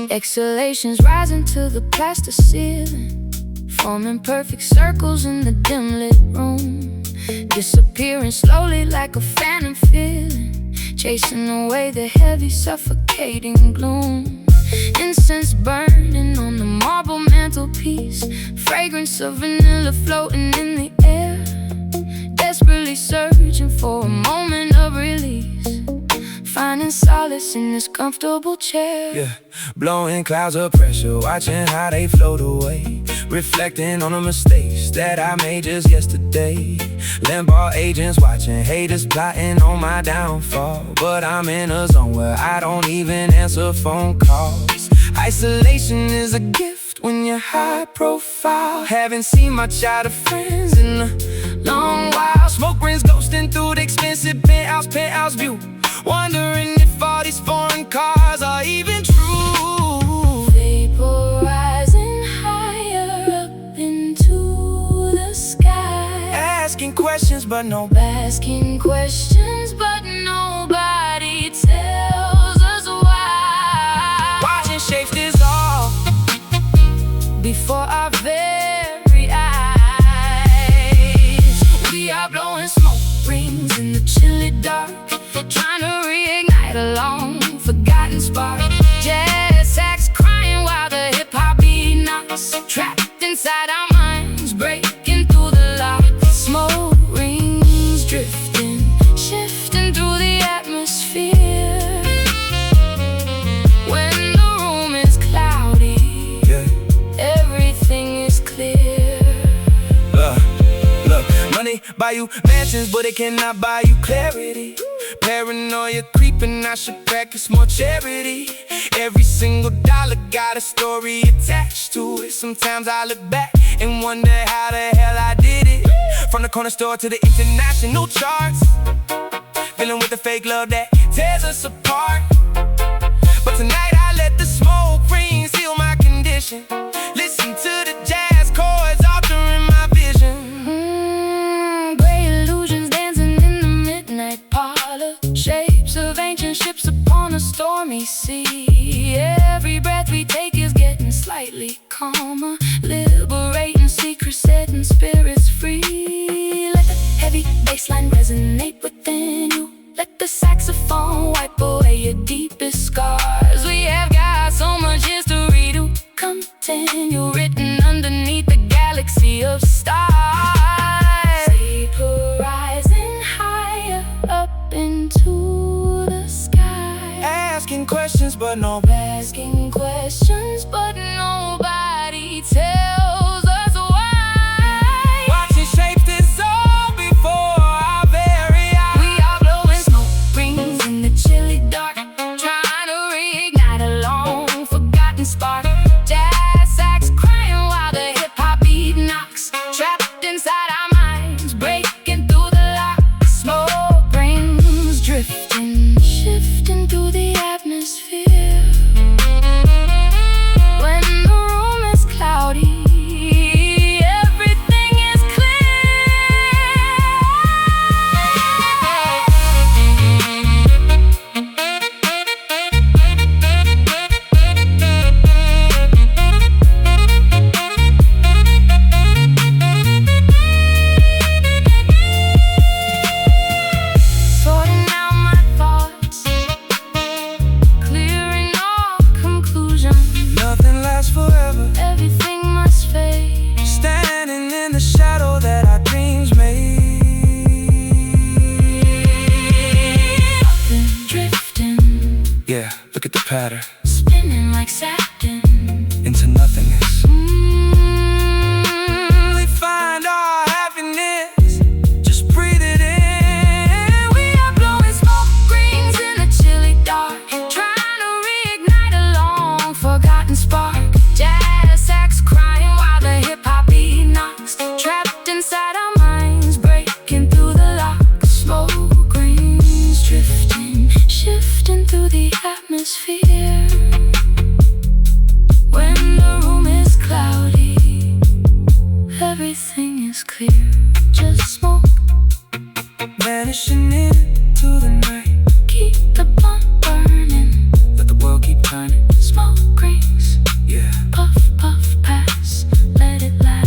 Exhalations rising to the plaster ceiling, forming perfect circles in the dim lit room, disappearing slowly like a phantom feeling, chasing away the heavy suffocating gloom. Incense burning on the marble mantelpiece, fragrance of vanilla floating in the air, desperately searching for a moment of release, finding solace in this comfortable chair. Yeah, blowing clouds of pressure, watching how they float away, reflecting on the mistakes that I made just yesterday. Limbo agents watching, haters plotting on my downfall, but I'm in a zone where I don't even answer phone calls. Isolation is a gift when you're high profile. Haven't seen my childhood friends in a long while. Smoke rings ghosting through the expensive penthouse view, wondering if all these foreign cars are even true. Vaporizing higher up into the sky, Asking questions but asking questions but nobody tells us why. watching shapes dissolve Before our very eyes, we are blowing smoke rings in the chilly dark, trying to reignite a long forgotten spark. Jazz sax crying while the hip-hop beat knocks, trapped inside our minds, breaking through the lock. Smoke rings drifting, shifting through the atmosphere. When the room is cloudy, yeah. everything is clear. Look, money buy you mansions, but it cannot buy you clarity. Paranoia creeping, I should practice more charity. Every single dollar got a story attached to it. Sometimes I look back and wonder how the hell I did it. From the corner store to the international charts, dealing with the fake love that tears us apart. But tonight I let the smoke rings heal my condition. Listen to the jazz chords altering my vision. Gray illusions dancing in the midnight parlor, shapes of ancient ships upon a stormy sea. Every breath we take is getting slightly calmer, liberating secrets, setting spirits free. Let the heavy bassline resonate within you, let the saxophone wipe away your deepest scars. We have got so much history to continue, written underneath the galaxy of stars. Vaporizing higher up into the sky, Asking questions but asking questions but nobody tells us why. watching shapes dissolve before our very eyes. We are blowing smoke rings in the chilly dark, trying to reignite a long forgotten spark. Jazz sax crying while the hip-hop beat knocks, trapped inside our minds, breaking through the lock. Smoke rings drifting, shifting through the atmosphere. When the room is cloudy, everything is sorting out my thoughts, clearing all conclusions. Nothing lasts forever, Everything must fade, standing in the shadow that our dreams made. then drifting, Yeah, look at the pattern, spinning like satin. into nothingness. We find our happiness, just breathe it in. We are blowing smoke rings in the chilly dark, trying to reignite atmosphere. When the room is cloudy, everything is clear. Just smoke vanishing into the night. Keep the blunt burning, Let the world keep turning. smoke rings, Yeah. puff, puff, pass, let it last.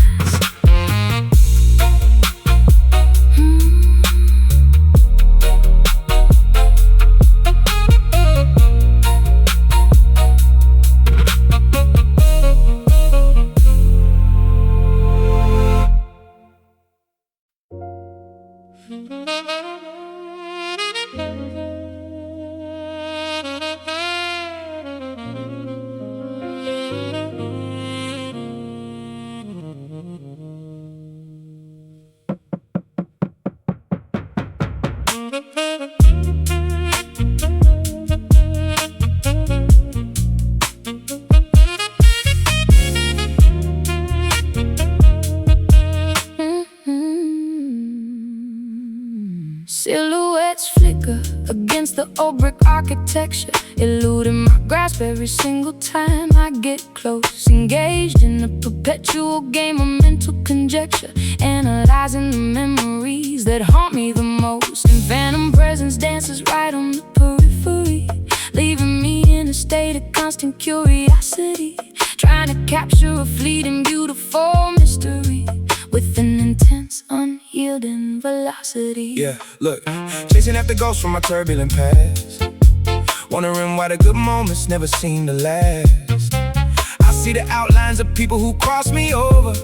Silhouettes flicker against the old brick architecture, eluding my grasp every single time I get close. Engaged in a perpetual game of mental conjecture, analyzing the memories that haunt me the most. And phantom presence dances right on the periphery, leaving me in a state of constant curiosity, trying to capture a fleeting, beautiful mystery with an intense, unyielding velocity. Yeah, look, chasing after ghosts from my turbulent past, wondering why the good moments never seem to last. I see the outlines of people who cross me over.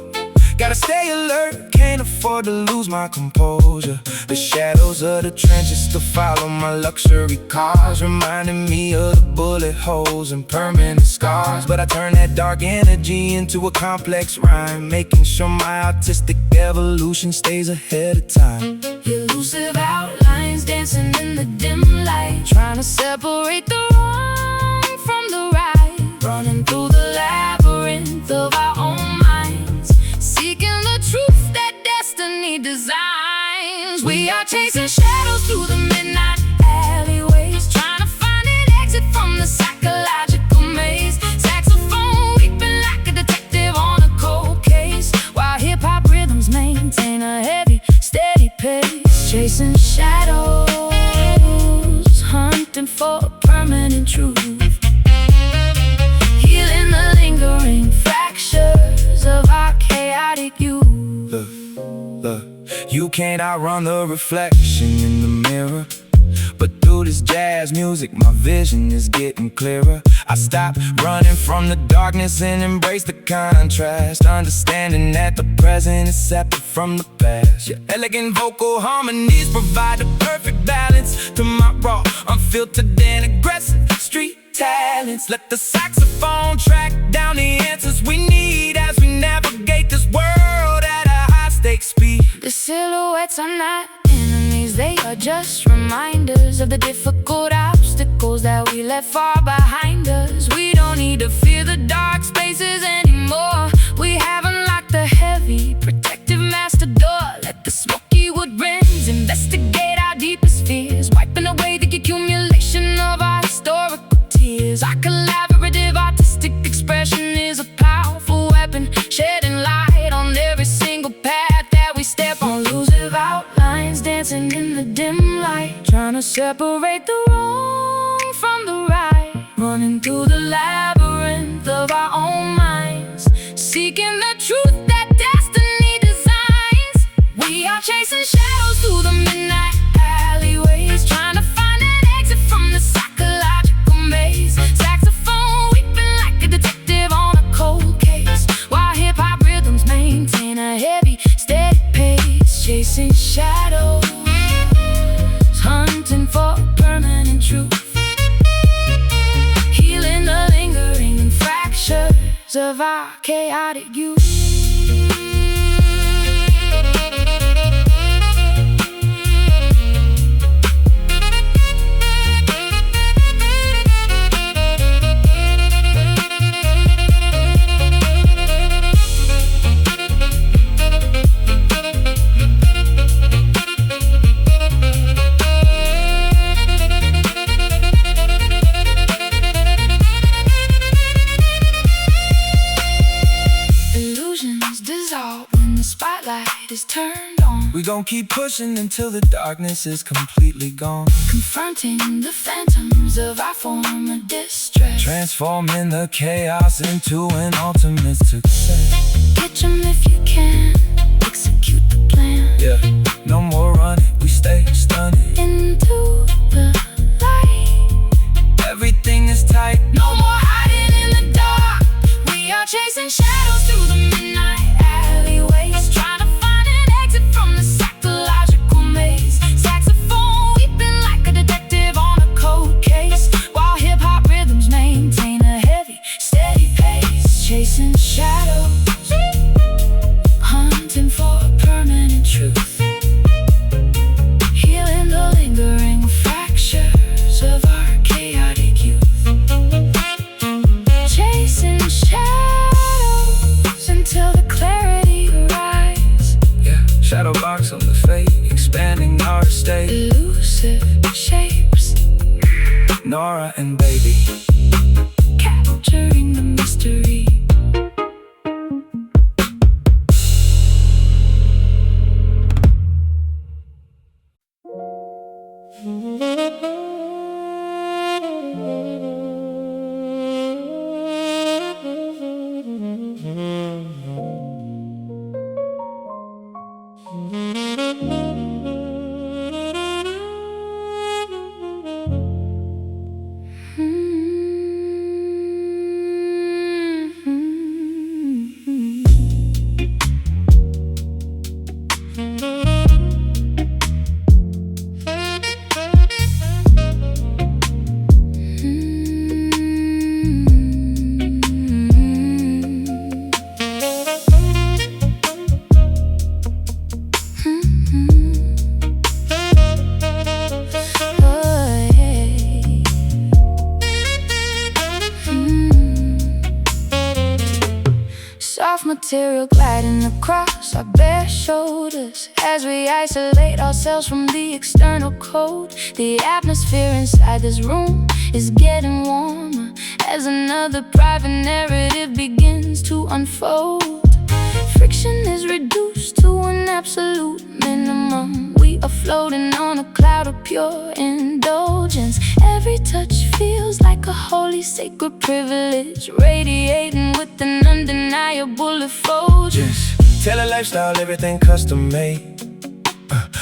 Gotta stay alert, can't afford to lose my composure. The shadows of the trenches still follow my luxury cars, reminding me of the bullet holes and permanent scars. But I turn that dark energy into a complex rhyme, making sure my artistic evolution stays ahead of time. Elusive outlines dancing in the dim light, trying to separate the wrong from the right, running through the labyrinth of our own minds, seeking the truth that destiny designs. We are chasing shadows through the midnight alleyways, trying to find an exit from the psychological maze. Saxophone weeping like a detective on a cold case, while hip-hop rhythms maintain a heavy, steady pace. Chasing shadows, hunting for a permanent truth, healing the lingering fractures of our chaotic youth. Look, you can't outrun the reflection in the mirror, but through this jazz music my vision is getting clearer. I stop running from the darkness and embrace the contrast, understanding that the present is separate from the past. Your elegant vocal harmonies provide the perfect balance to my raw, unfiltered and aggressive street talents. Let the saxophone track down the answers we need as we navigate this world at a high-stakes speed. The silhouettes are not enemies, they are just reminders of the difficult obstacles that we left far behind us. We don't need to fear the dark spaces anymore. We have unlocked the heavy, protective master door. Let the smoky wood winds investigate our deepest fears, wiping away the accumulation of our historical tears. Our collaborative artistic expression is a powerful weapon, shedding light on every single path that we step on. Elusive outlines dancing in the dim light, trying to separate the wrong from the right, running through the labyrinth of our own minds, seeking the truth that destiny designs. We are chasing shadows through the midnight alleyways, trying to find an exit from the psychological maze. Saxophone weeping like a detective on a cold case, while hip-hop rhythms maintain a heavy, steady pace. Chasing shadows, hunting for permanent truth, healing the lingering fractures of our chaotic youth. is turned on. We gon' keep pushing until the darkness is completely gone. Confronting the phantoms of our former distress. Transforming the chaos into an ultimate success. Catch 'em if you can, execute the plan. Yeah, no more running, we stay stunning. Into the light, everything is tight. no more hiding in the dark. We are chasing shadows through the midnight alleyways, trying to find an exit from the psychological maze. Saxophone weeping like a detective on a cold case, while hip-hop rhythms maintain a heavy, steady pace. Chasing shadows, hunting for a permanent truth, healing the lingering fractures of our chaotic youth. Chasing shadows until the clarity arrives. Yeah, shadow box on the fate, expanding our state. Elusive shapes, Norah and baby, capturing the mystery. Soft material gliding across our bare shoulders as we isolate ourselves from the external cold. The atmosphere inside this room is getting warmer as another private narrative begins to unfold. Friction is reduced to an absolute minimum. We are floating on a cloud of pure indulgence. Every touch feels like a holy sacred privilege, radiating with an undeniable effulgence. tell a lifestyle, everything custom made.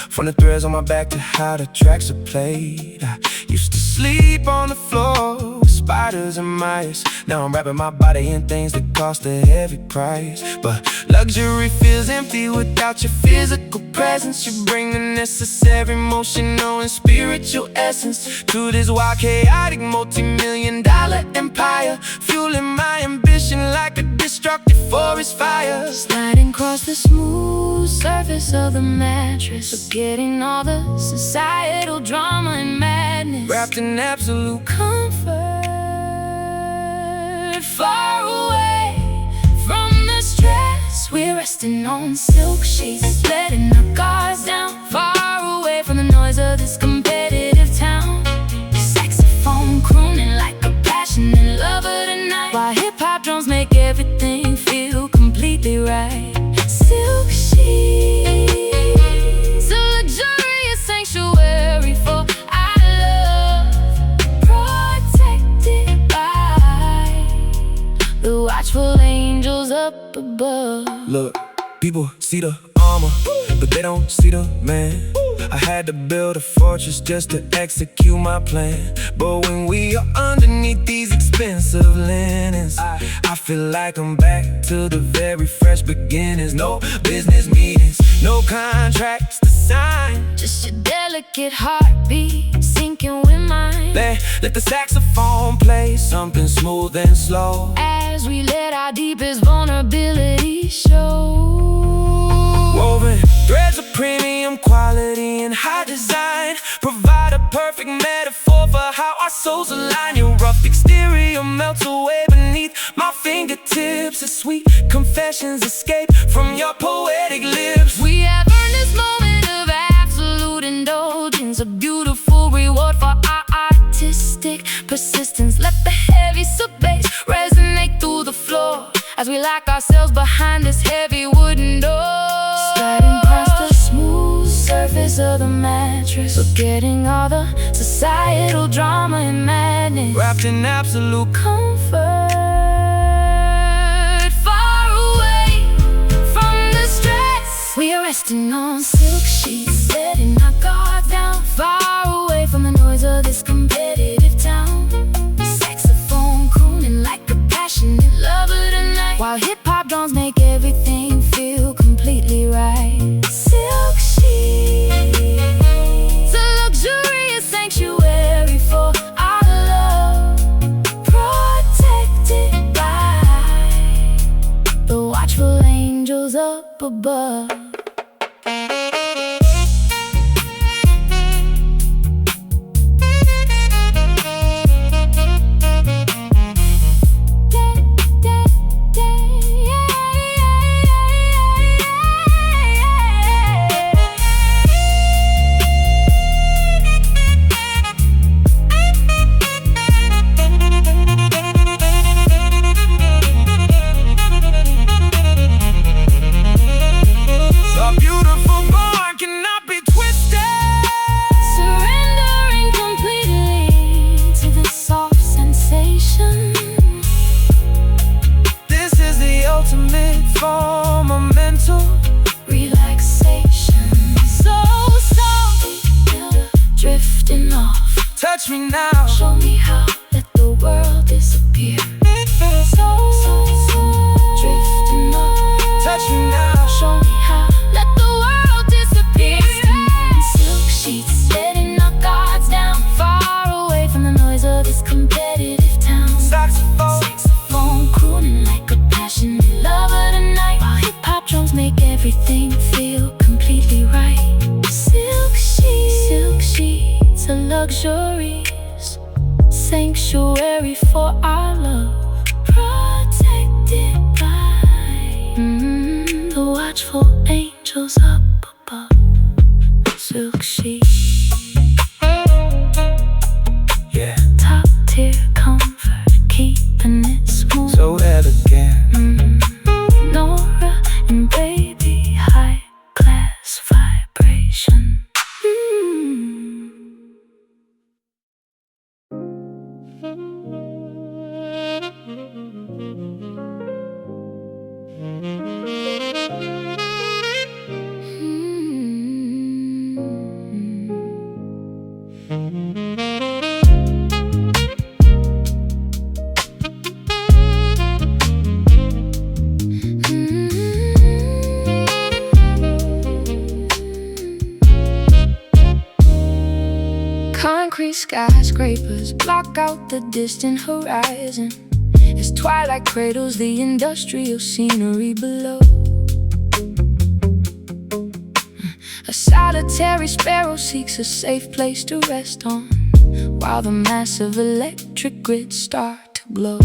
From the threads on my back to how the tracks are played. I used to sleep on the floor with spiders and mice. Now I'm wrapping my body in things that cost a heavy price. But luxury feels empty without your physical presence. You bring the necessary emotional and spiritual essence to this wild, chaotic, multi-million-dollar empire, fueling my ambition like a destructive forest fire. Sliding across the smooth surface of the mattress, forgetting all the societal drama and madness, wrapped in absolute comfort, far away from the stress. We're resting on silk sheets, letting our guards down, far away from the noise of this competitive town. Saxophone crooning like a passionate lover tonight, while hip-hop drums make everything feel completely right. Silk sheets, a luxurious sanctuary for our love, protected by the watchful angels up above. Look, people see the armor, but they don't see the man. I had to build a fortress just to execute my plan. But when we are underneath these expensive linens, I feel like I'm back to the very fresh beginnings. No business meetings, no contracts to sign, just your delicate heartbeat sinking with mine. Let the saxophone play something smooth and slow as we let our deepest vulnerability show. Woven threads of premium quality and high design provide a perfect metaphor for how our souls align. Your rough exterior melts away beneath my fingertips as sweet confessions escape from your poetic lips. We have earned this moment of absolute indulgence, a beautiful reward for our artistic persistence. Let the heavy sub-bass resonate through the floor as we lock ourselves behind this heavy wooden door. gliding past the smooth surface of the mattress, forgetting all the societal drama and madness, wrapped in absolute comfort, far away from the stress. We are resting on silk sheets, letting our guard down, far away from the noise of this competitive town. Saxophone crooning like a passionate lover tonight, while hip-hop drums make everything feel completely right. Silk sheets, a luxurious sanctuary for our love, protected by the watchful angels up above. For my mental relaxation, so soft, drifting off. Touch me now, show me how, let the world disappear. So drifting off. Touch me now, show me how, let the world disappear. Silk sheets, letting our guards down, far away from the noise of this competitive town. Saxophone crooning like a passionate lover tonight, while hip-hop drums make everything feel completely right. Silk sheets, a luxurious sanctuary for our love, protected by the watchful angels up above. Silk sheets, yeah, top tier comfort, keeping it smooth, so elegant. Norah and baby, high class vibration. Concrete skyscrapers block out the distant horizon as twilight cradles the industrial scenery below. A solitary sparrow seeks a safe place to rest on, while the massive electric grids start to glow.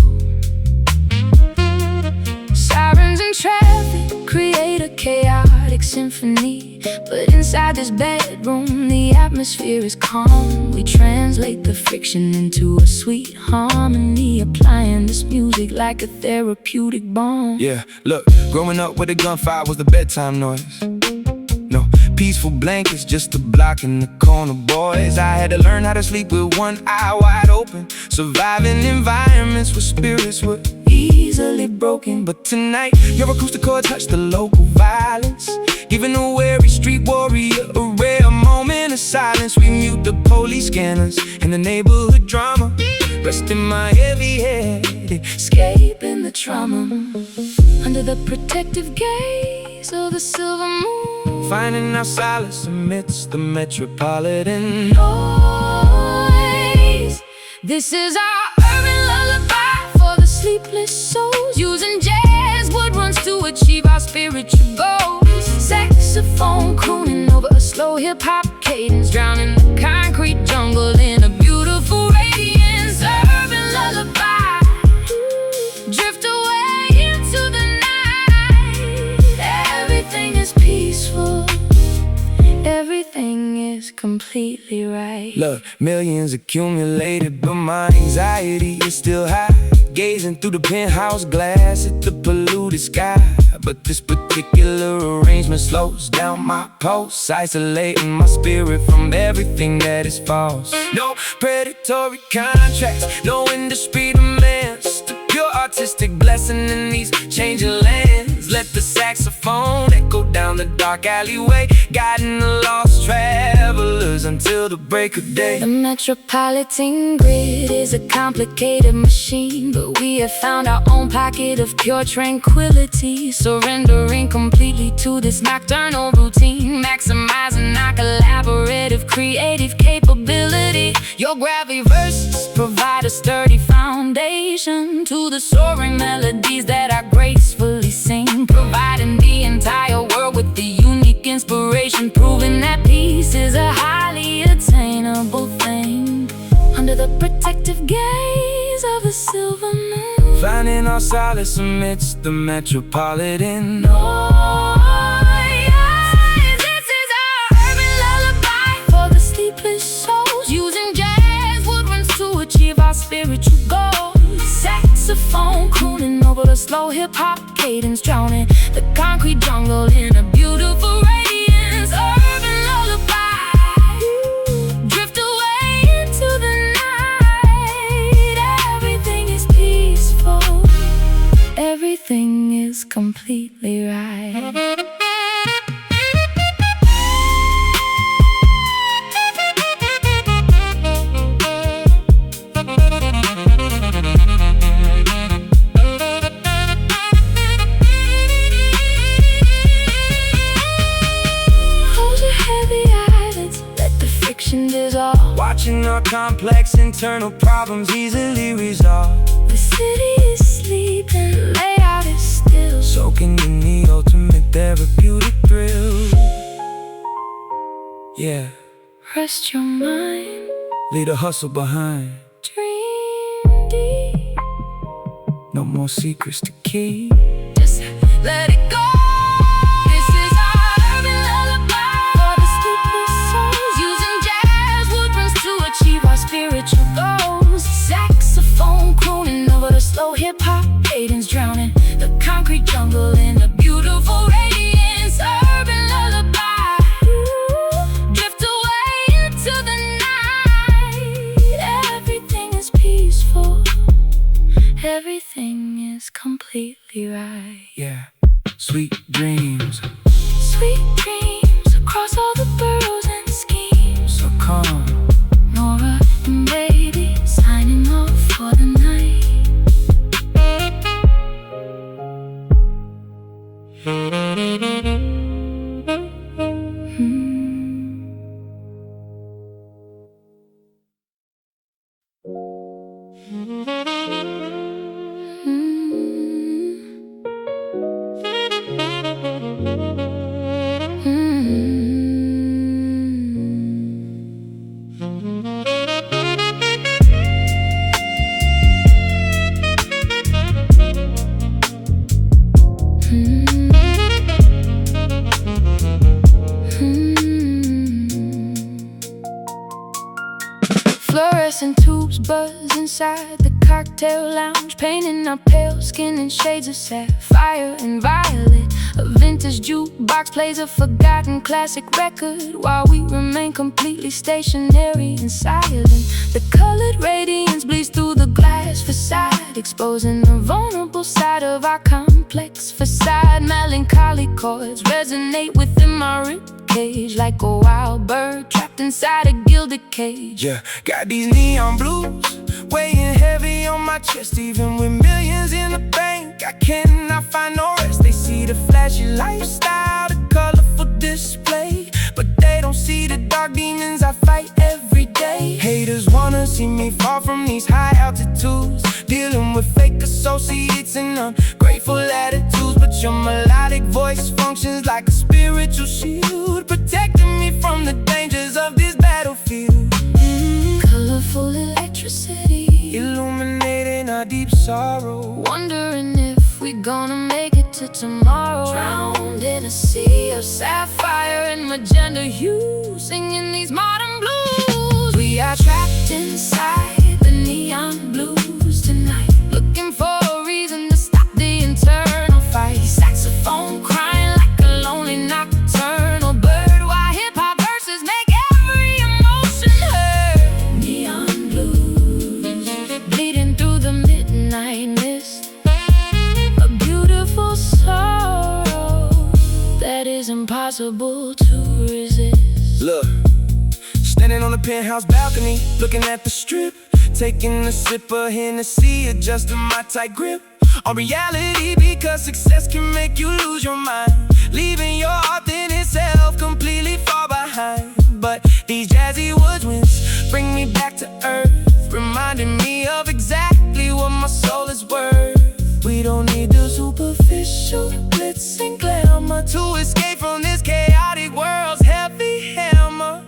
Sirens and traffic create a chaotic symphony, but inside this bedroom the atmosphere is calm. We translate the friction into a sweet harmony, applying this music like a therapeutic balm. Yeah, look, growing up with a gunfire was the bedtime noise. No peaceful blankets, just a block in the corner, boys. I had to learn how to sleep with one eye wide open, surviving environments where spirits were easily broken. But tonight, your acoustic chord touched the local violence, giving a weary street warrior a rare moment of silence. We mute the police scanners and the neighborhood drama, resting my heavy head, escaping the trauma, under the protective gaze of the silver moon, finding our solace amidst the metropolitan noise. This is our urban lullaby for the sleepless souls, using jazz wood runs to achieve our spiritual goals. Saxophone crooning over a slow hip-hop cadence, drowning the concrete jungle in a beautiful radiance. Urban lullaby, drift away into the night. Everything is peaceful, everything is completely right. Look, millions accumulated, but my anxiety is still high. gazing through the penthouse glass at the polluted sky. But this particular arrangement slows down my pulse, isolating my spirit from everything that is false. No predatory contracts, no industry demands, the pure artistic blessing in these changing lands. Let the saxophone echo down the dark alleyway, guiding the lost travelers until the break of day. The Metropolitan grid is a complicated machine, but we have found our own pocket of pure tranquility, surrendering completely to this nocturnal routine, maximizing our collaborative creative capability. Your gravity verses provide a sturdy foundation to the soaring melodies that I gracefully sing, providing the entire world with the unique inspiration, proving that peace is a highly attainable thing under the protective gaze of a silver moon, finding our solace amidst the metropolitan noise. This is our urban lullaby for the sleepless souls, using jazz woodwinds to achieve our spiritual goals. Saxophone crooning over the slow hip-hop cadence, drowning the concrete jungle in a beautiful radiance. Urban lullaby, drift away into the night. Everything is peaceful, everything is completely right. Watching our complex internal problems easily resolved. The city is sleeping, layout is still, soaking in the ultimate therapeutic thrill. Yeah, rest your mind, leave the hustle behind, dream deep, no more secrets to keep, just let it go. This is our urban lullaby for the sleepless souls, using jazz woodwinds to achieve our spiritual goals. Saxophone crooning over the slow hip-hop cadence, drowning the concrete jungle in a beautiful radiance. Urban lullaby, drift away into the night. Everything is peaceful, everything is completely right. Yeah, sweet dreams, sweet dreams across all the boroughs and schemes. So calm, Norah and baby signing off for the night. Fluorescent tubes buzz inside the cocktail lounge, painting our pale skin in shades of sapphire and violet. A vintage jukebox plays a forgotten classic record while we remain completely stationary and silent. The colored radiance bleeds through the glass facade, exposing the vulnerable side of our complex facade. Melancholy chords resonate within my ribcage, like a wild bird trapped inside a gilded cage. Yeah, got these neon blues weighing heavy on my chest. Even with millions in the bank, I cannot find no rest. They see the flashy lifestyle, the colorful display, but they don't see the dark demons I fight every day. Haters wanna see me fall from these high altitudes, dealing with fake associates and ungrateful attitudes. But your melodic voice functions like a spiritual shield, protecting me from the dangers of this battlefield. Colorful electricity illuminating our deep sorrow, wondering if we gonna make it to tomorrow. Drowned in a sea of sapphire and magenta hues, singing these modern blues. We are trapped inside the neon blues tonight, looking impossible to resist. Look, standing on the penthouse balcony, looking at the strip, taking a sip of Hennessy, adjusting my tight grip on reality, because success can make you lose your mind, leaving your authentic self completely far behind. But these jazzy woodwinds bring me back to earth, reminding me of exactly what my soul is worth. We don't need the superficial glitz and glamour to escape from this chaotic world's heavy hammer.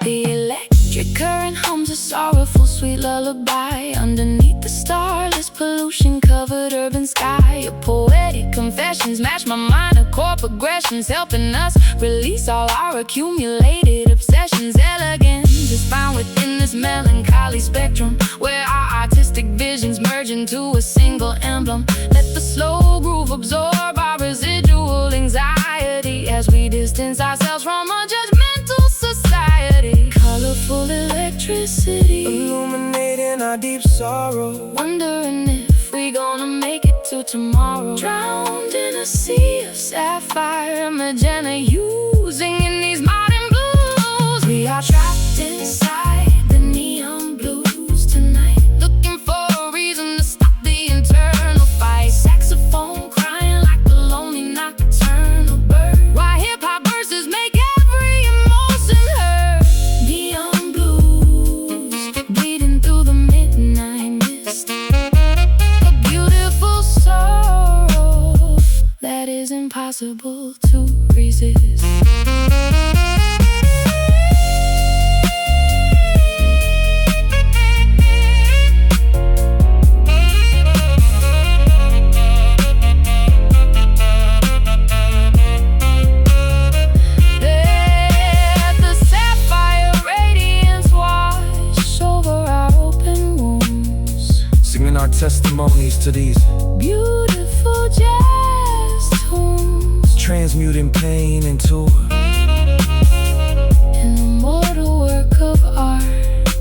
The electric current hums a sorrowful sweet lullaby underneath the starless pollution-covered urban sky. Your poetic confessions match my minor chord progressions, helping us release all our accumulated obsessions. Elegance is found within this melancholy spectrum, where our artistic visions merge into a single emblem. Let the slow groove absorb our residual anxiety as we distance ourselves from a judgmental society. Colorful electricity Illuminating our deep sorrow, wondering if we gonna make it to tomorrow. Drowned in a sea of sapphire and magenta, using in these modern blues. We are trapped inside the neon blues tonight, looking for a reason to stop the internal fight. Saxophone crying like a lonely nocturnal bird, while hip-hop verses make every emotion heard. Neon blues bleeding through the midnight mist, a beautiful sorrow that is impossible to resist. Let the sapphire radiance wash over our open wounds, singing our testimonies to these, beautiful jazz tunes, transmuting pain into an immortal work of art,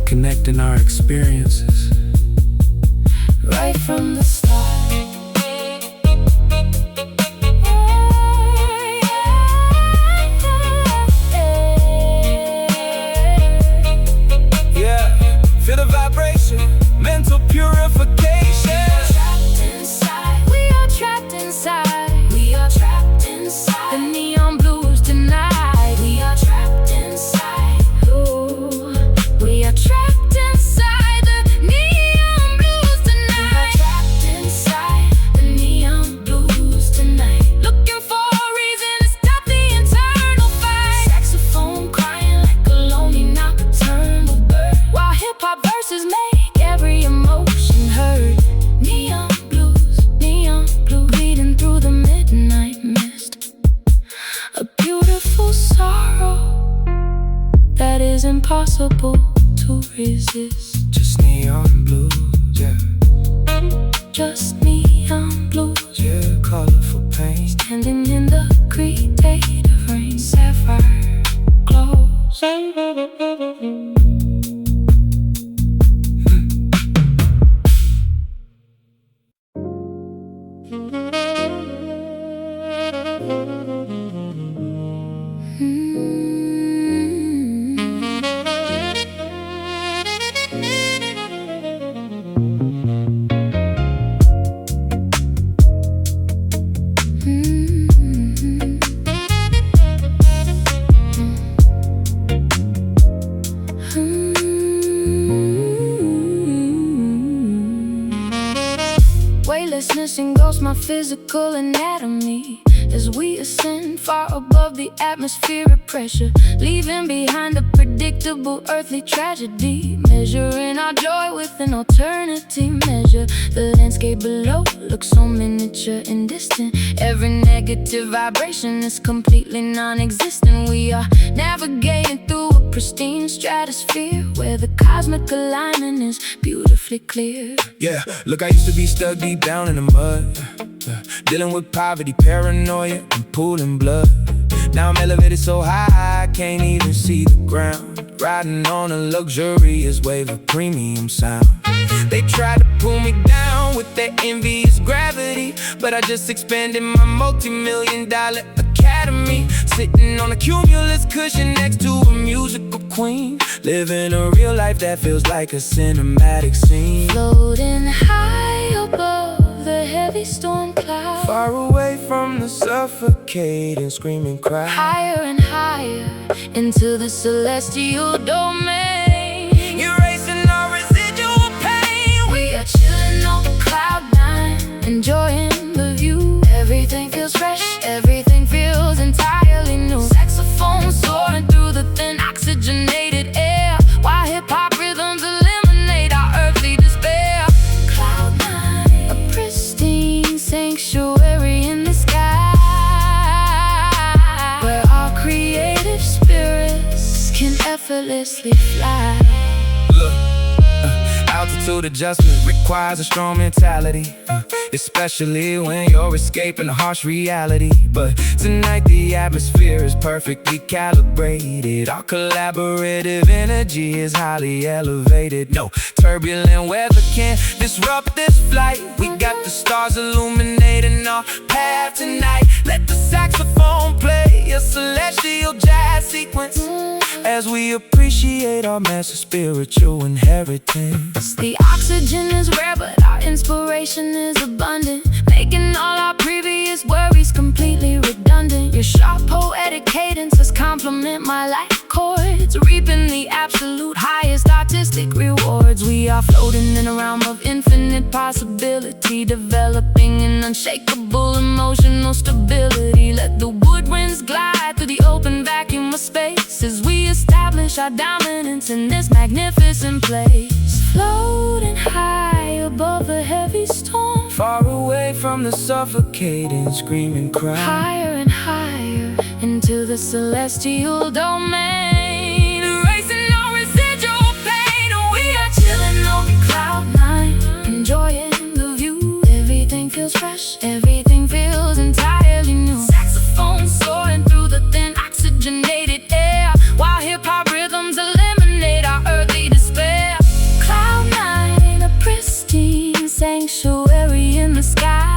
connecting our experiences. right from the start. Yeah, feel the vibration, mental purification. Trapped inside, we are trapped inside, we are trapped inside the neon blues tonight. We are trapped inside, ooh, we are trapped inside the neon blues tonight. We are trapped inside the neon blues tonight, looking for a reason to stop the internal fight. Saxophone crying like a lonely nocturnal bird, while hip-hop verses make every emotion heard. Neon blues bleeding through the midnight mist, a beautiful sorrow that is impossible to resist. Just neon blues, yeah, Just neon blues, yeah, colorful pain. standing in the creative rain. Sapphire glows. Weightlessness engulfs my physical anatomy as we ascend far above the atmospheric pressure, leaving behind a predictable earthly tragedy. Measuring our joy with an alternative measure, the landscape below looks so miniature and distant. Every negative vibration is completely non-existent. We are navigating through a pristine stratosphere where the cosmic alignment is beautifully clear. Yeah, look, I used to be stuck deep down in the mud, dealing with poverty, paranoia, and pooling blood. Now I'm elevated so high I can't even see the ground, riding on a luxurious wave of premium sound. They tried to pull me down with their envious gravity, but I just expanded my multi-million-dollar academy. anatomy. Sitting on a cumulus cushion next to a musical queen, living a real life that feels like a cinematic scene. Floating high above the heavy storm cloud, far away from the suffocating screaming crowd. higher and higher into the celestial domain, Erasing our residual pain. we are chilling on cloud nine, enjoying the view. Everything feels fresh, everything feels entirely new. Saxophone soaring through the thin oxygenated air, while hip-hop rhythms eliminate our earthly despair. Cloud nine, a pristine sanctuary in the sky, where our creative spirits can effortlessly fly. Look, altitude adjustment requires a strong mentality, especially when you're escaping a harsh reality. But tonight the atmosphere is perfectly calibrated. Our collaborative energy is highly elevated. No turbulent weather can disrupt this flight. We got the stars illuminating our path tonight. Let the saxophone play a celestial jazz sequence as we appreciate our massive spiritual inheritance. The oxygen is rare, but our inspiration is abundant, making all our previous worries completely redundant. Your sharp poetic cadences complement my light chords, reaping the absolute highest artistic rewards. We are floating in a realm of infinite possibility, developing an unshakable emotional stability. Let the woodwinds glide through the open vacuum of space as we establish our dominance in this magnificent place. Floating high above the heavy storm, far away from the suffocating screaming crowd. higher and higher into the celestial domain, erasing our residual pain. We are chilling on cloud nine, enjoying the view. Everything feels fresh, everything feels entirely new. Saxophone soaring through the thin oxygenated air, while hip-hop rhythms eliminate our earthly despair. Cloud nine, a pristine sanctuary in the sky,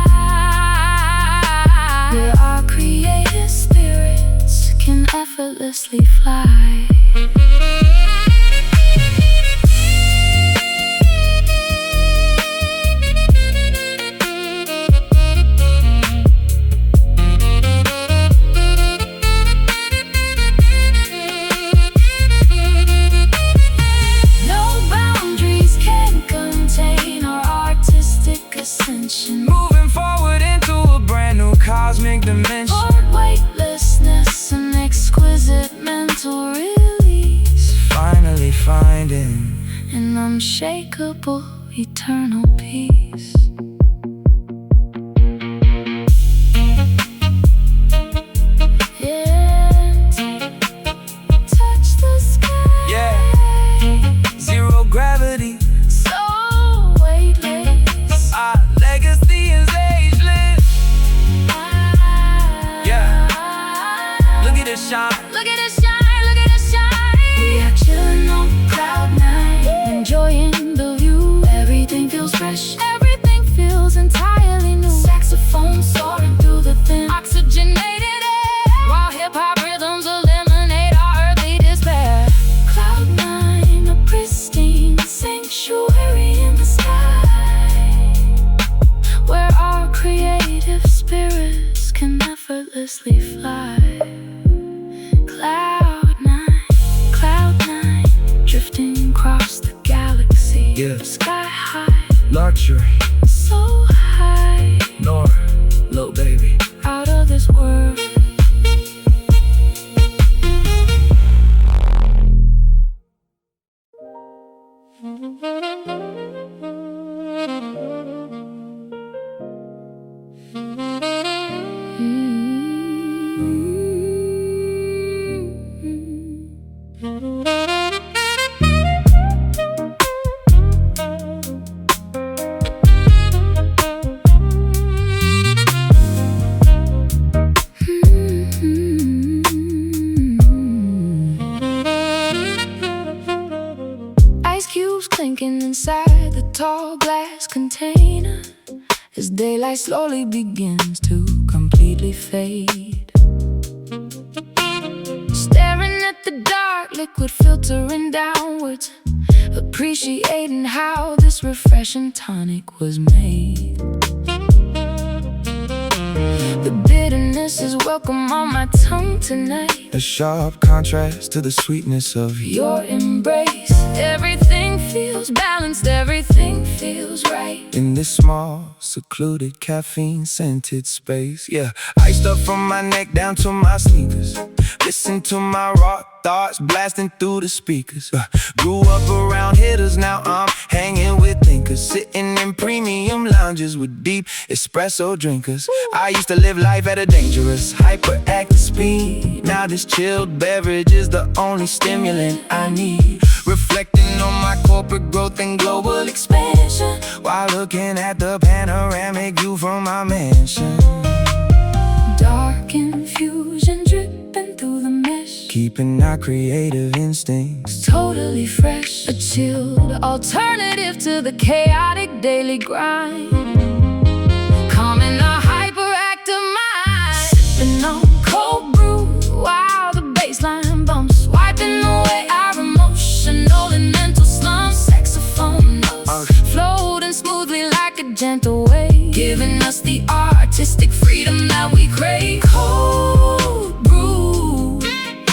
where our creative spirits can effortlessly fly. Moving forward into a brand new cosmic dimension. Toward weightlessness and exquisite mental release, Finally finding an unshakable eternal peace. Yeah, touch the sky. Yeah. Zero gravity. So weightless. Our legacy is ageless. Yeah. Look at it shine. Look at it shine, look at it shine. We are chilling on cloud nine, enjoying the view. Everything feels fresh, everything feels entirely new. Saxophone soaring through the thin oxygenated air, while hip-hop rhythms eliminate our earthly despair. Cloud nine, a pristine sanctuary in the sky, where our creative spirits can effortlessly fly. Cloud nine, drifting across the galaxy. Yeah. Sky high, Luxury. so high, Norah, little baby. out of this world. Ice cubes clinking inside the tall glass container, as daylight slowly begins to completely fade. liquid filtering downwards, appreciating how this refreshing tonic was made. The bitterness is welcome on my tongue tonight, a sharp contrast to the sweetness of your embrace. Everything feels balanced, everything feels right in this small, secluded, caffeine-scented space. Yeah, iced up from my neck down to my sneakers. Listen to my raw thoughts blasting through the speakers. Grew up around hitters, now I'm hanging with thinkers. Sitting in premium lounges with deep espresso drinkers. I used to live life at a dangerous, hyperactive speed. Now this chilled beverage is the only stimulant I need. Reflecting on my corporate growth and global expansion, while looking at the panoramic view from my mansion. Dark infusion dripping through the mesh, keeping our creative instincts totally fresh. A chilled alternative to the chaotic daily grind, calming a hyperactive mind. Sipping on cold brew while the baseline bumps, wiping away our emotional and mental slumps. Saxophone notes floating smoothly like a gentle wave, giving us the artistic freedom that we crave. Cold brew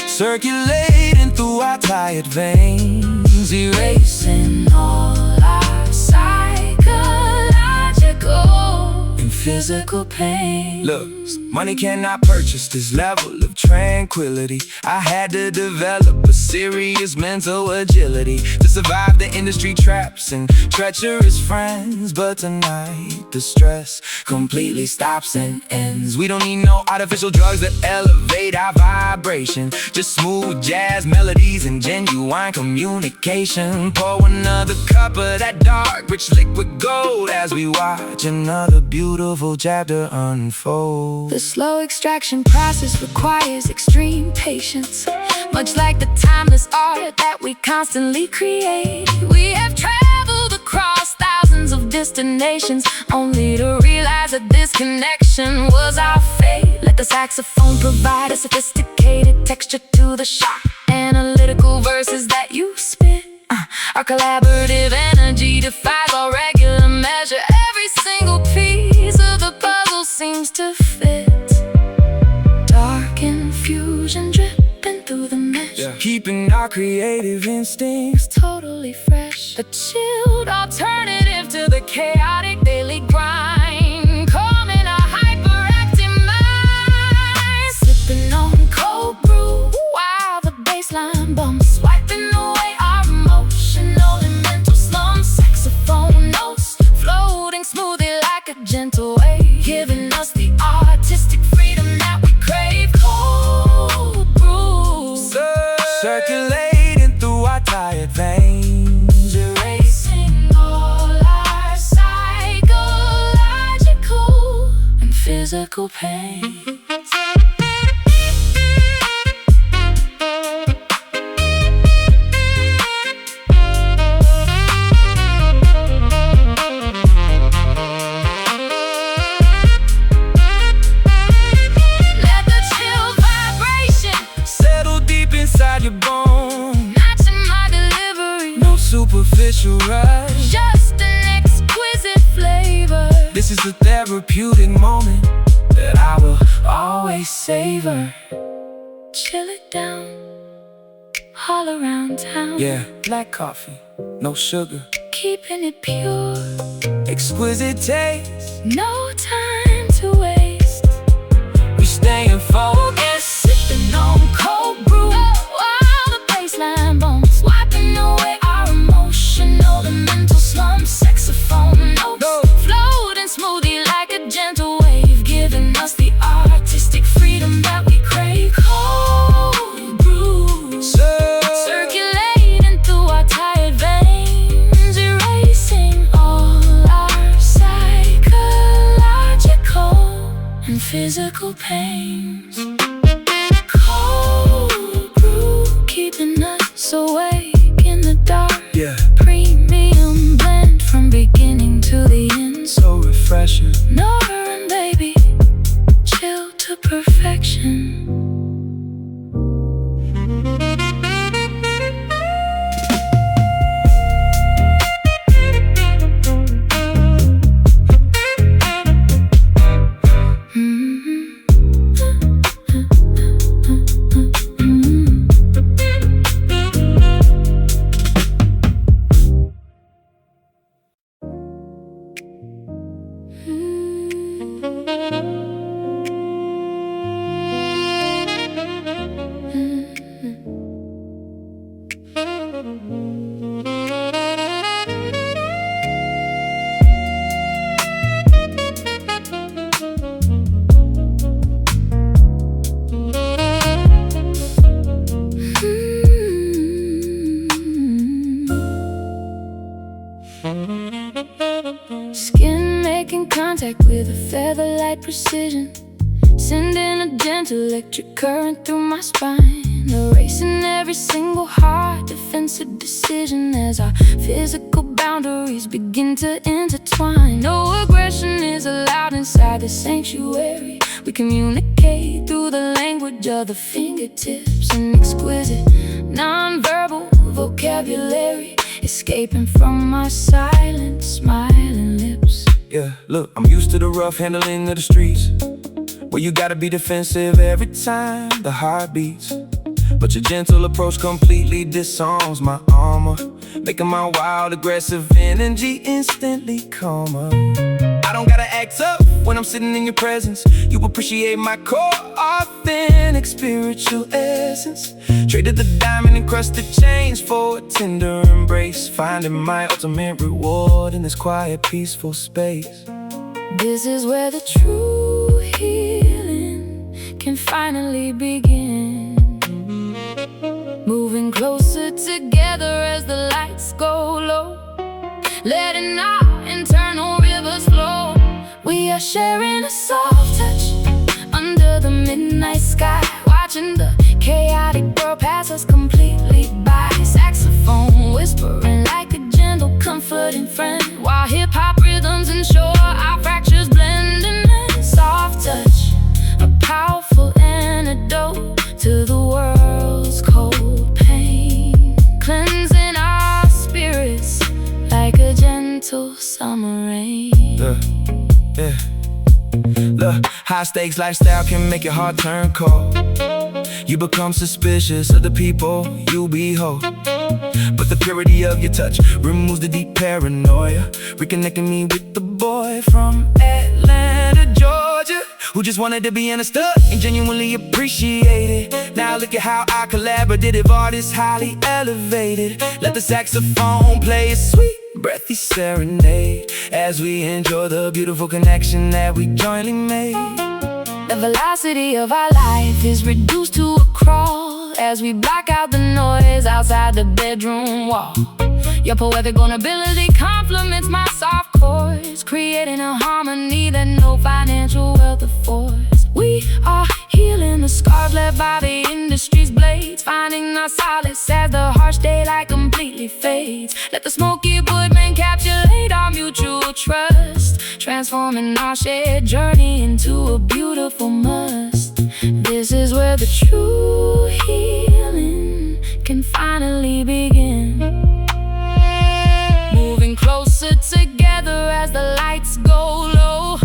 circulating through our tired veins, erasing all our psychological and physical pain. Look, money cannot purchase this level of tranquility. I had to develop a serious mental agility to survive the industry traps and treacherous friends. But tonight the stress completely stops and ends. We don't need no artificial drugs that elevate our vibration, just smooth jazz melodies and genuine communication. Pour another cup of that dark, rich liquid gold as we watch another beautiful chapter unfold. The slow extraction process requires extreme patience, much like the timeless art that we constantly create. We have traveled across thousands of destinations, only to realize that this connection was our fate. Let the saxophone provide a sophisticated texture to the sharp analytical verses that you spit. Our collaborative energy defies all regular measure. Every single piece of the puzzle seems to fit. Dark infusion dripping through the mesh, keeping our creative instincts totally fresh. A chilled alternative to the chaotic daily grind, calming a hyperactive mind. Sipping on cold brew while the baseline bumps, wiping away our emotional and mental slumps. Saxophone notes floating smoothly like a gentle wave, giving us the artistic freedom that we crave. Cold brew circulating through our tired veins, erasing all our psychological and physical pain. Your bone, matching my delivery, no superficial rush, just an exquisite flavor. This is a therapeutic moment that I will always savor. Chill it down, all around town. Yeah, black coffee, no sugar, keeping it pure, exquisite taste, no time to waste. We staying focused, sipping on cold brew while the baseline bumps, wiping away our emotional and mental slumps. Saxophone notes floating smoothly like a gentle wave, giving us the artistic freedom that we crave. Cold brew circulating through our tired veins, erasing all our psychological and physical pains. Cold brew keeping us awake in the dark. Premium blend from beginning to the end, so refreshing. Norah and baby, chill to perfection. making contact with a feather-light precision, sending a gentle electric current through my spine, erasing every single hard defensive decision as our physical boundaries begin to intertwine. No aggression is allowed inside the sanctuary. We communicate through the language of the fingertips, an exquisite non-verbal vocabulary, escaping from our silent, smiling lips. Yeah, look, I'm used to the rough handling of the streets, where you gotta be defensive every time the heart beats. But your gentle approach completely disarms my armor, making my wild, aggressive energy instantly calmer. I don't gotta act up when I'm sitting in your presence. You appreciate my core, authentic spiritual essence. Traded the diamond-encrusted chains for a tender embrace, finding my ultimate reward in this quiet, peaceful space. This is where the true healing can finally begin. Moving closer together as the lights go low, letting our internal rivers flow. We are sharing a soft touch under the midnight sky, watching the chaotic world pass us completely by. Saxophone whispering like a gentle, comforting friend, while hip-hop rhythms ensure our fractures blend. In a soft touch, a powerful antidote to the world's cold pain, cleansing our spirits like a gentle summer rain. Yeah. Look, high stakes lifestyle can make your heart turn cold. You become suspicious of the people you behold, but the purity of your touch removes the deep paranoia, reconnecting me with the boy from Atlanta, Georgia, who just wanted to be understood and genuinely appreciated. Now look at how our collaborative art is highly elevated. Let the saxophone play a sweet, breathy serenade as we enjoy the beautiful connection that we jointly made. The velocity of our life is reduced to a crawl as we block out the noise outside the bedroom wall. Your poetic vulnerability complements my soft chords, creating a harmony that no financial wealth affords. We are healing the scars left by the industry's blades, finding our solace as the harsh daylight completely fades. Let the smoky wood encapsulate our mutual trust, transforming our shared journey into a beautiful must. This is where the true healing can finally begin. Moving closer together as the lights go low,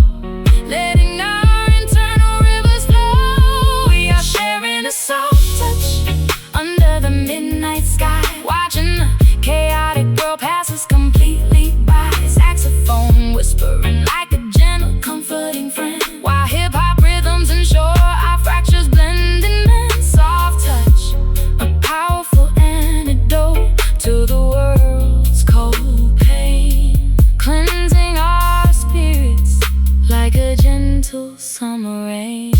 letting our internal rivers flow. We are sharing a soft touch under the midnight sky, watching the chaotic world pass us completely by. Saxophone whispering like a gentle, comforting friend, while hip-hop rhythms ensure our fractures blend. In a soft touch, a powerful antidote to the world's cold pain, cleansing our spirits like a gentle summer rain.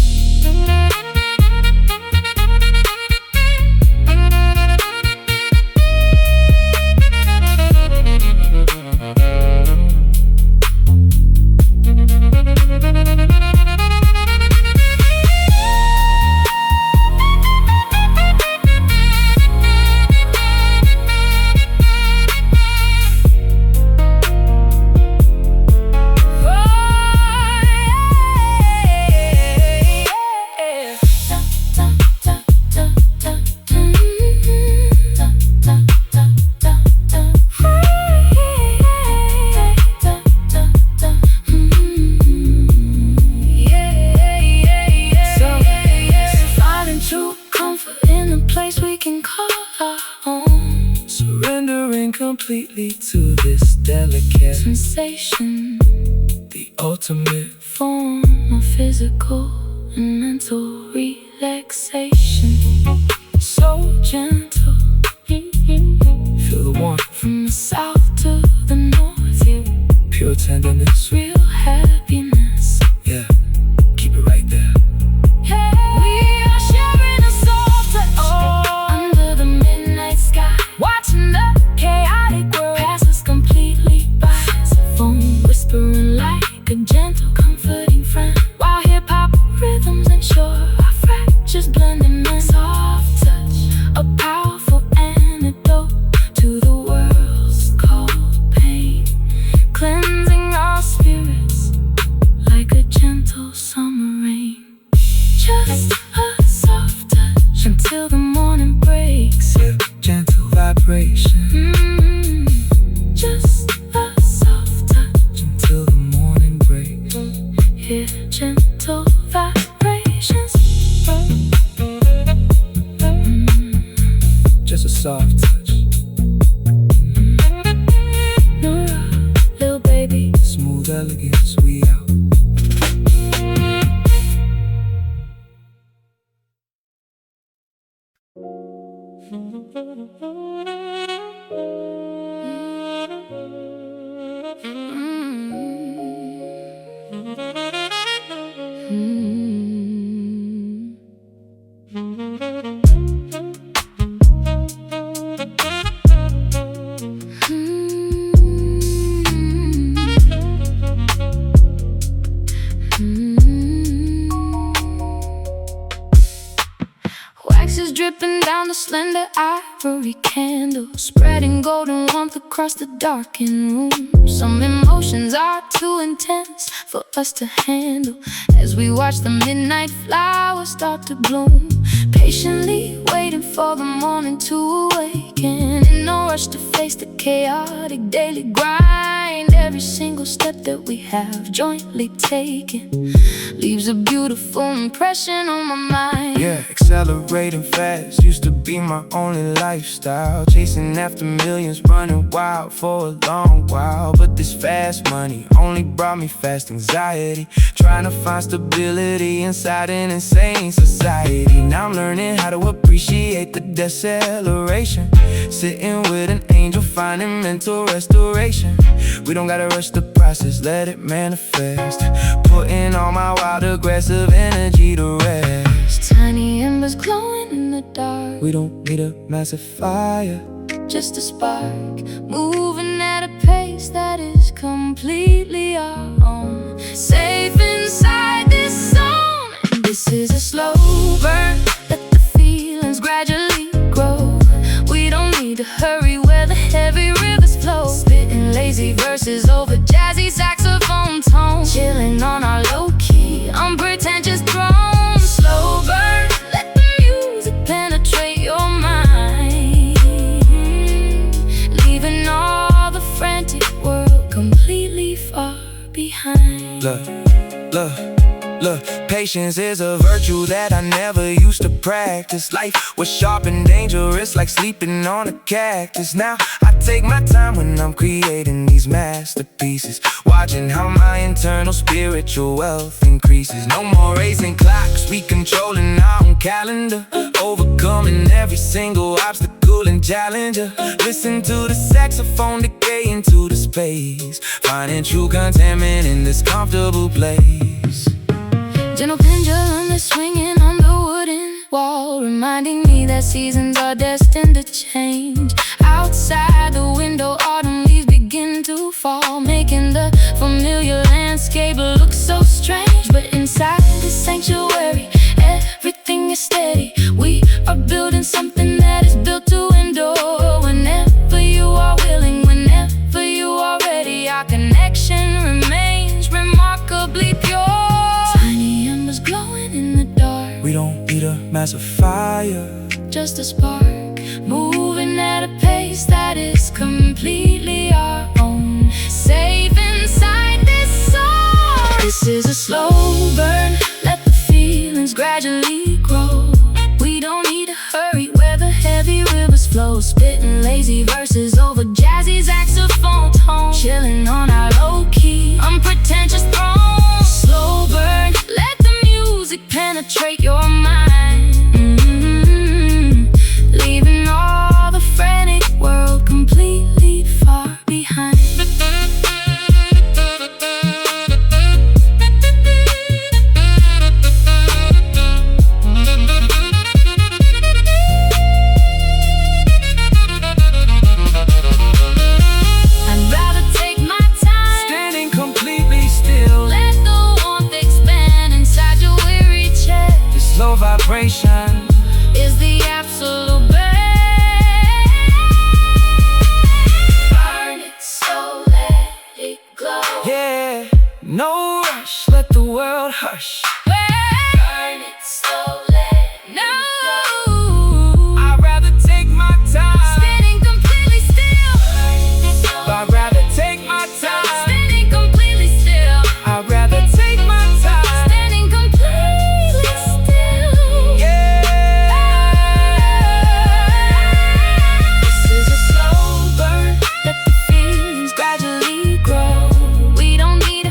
Completely to this delicate sensation, the ultimate form of physical and mental relaxation. So gentle, feel the warmth from the south to the north. Pure tenderness, real happiness. Yeah, keep it right there. We are sharing a soul under the midnight sky, watching the chaotic world pass us completely by. Saxophone whispering like smooth elegance, we out. Wax is dripping down the slender ivory candle, spreading golden warmth across the darkened room. Some emotions are too intense for us to handle, as we watch the midnight flowers start to bloom, patiently waiting for the morning to awaken. In no rush to face the chaotic daily grind, every single step that we have jointly taken leaves a beautiful impression on my mind. Yeah, accelerating fast used to be my only lifestyle, chasing after millions, running wild for a long while. But this fast money only brought me fast anxiety, trying to find stability inside an insane society. Now I'm learning how to appreciate the deceleration, sitting with an angel, finding mental restoration. We don't gotta rush the process, let it manifest, putting all my wild aggressive energy to rest. Tiny embers glowing in the dark, We don't need a massive fire, just a spark, moving at a pace that is completely our own. Safe inside this zone, and this is a slow burn. Let the feelings gradually grow. We don't need to hurry where the heavy rivers flow. Spitting lazy verses over jazzy saxophone tones, chilling on our low-key, unpretentious throne. Slow burn, let the music penetrate your mind, leaving all the frantic world completely far behind. Look, patience is a virtue that I never used to practice. Life was sharp and dangerous, like sleeping on a cactus. Now I take my time when I'm creating these masterpieces, watching how my internal spiritual wealth increases. No more racing clocks, we controlling our own calendar, overcoming every single obstacle and challenger. Listen to the saxophone decay into the space, finding true contentment in this comfortable place. Gentle pendulum is swinging on the wooden wall, reminding me that seasons are destined to change. Outside the window, autumn leaves begin to fall, making the familiar landscape look so strange. But inside this sanctuary, everything is steady. We are building something that is built to endure. Whenever you are willing, whenever you are ready, our connection remains remarkably pure. Tiny embers glowing in the dark, We don't need a massive fire, just a spark, moving at a pace that is completely our own. Safe inside this song, this is a slow burn. Let the feelings gradually grow. We don't need to hurry where the heavy rivers flow. Spitting lazy verses over jazzy saxophone tones, chilling on our low-key, unpretentious throne. Slow burn, let the music penetrate your mind, leaving all the frantic world completely far behind. I'd rather take my time, standing completely still. let the warmth expand inside your weary chest. This low vibration, Is the absolute best. Burn it so let it glow. yeah, no rush, let the world hush. Burn it so let it know. I'd rather take my time, Standing completely still. I'd rather take my time, Standing completely still. I'd rather take my time, Standing completely still. yeah. This is a slow burn. Let the feelings gradually grow. We don't need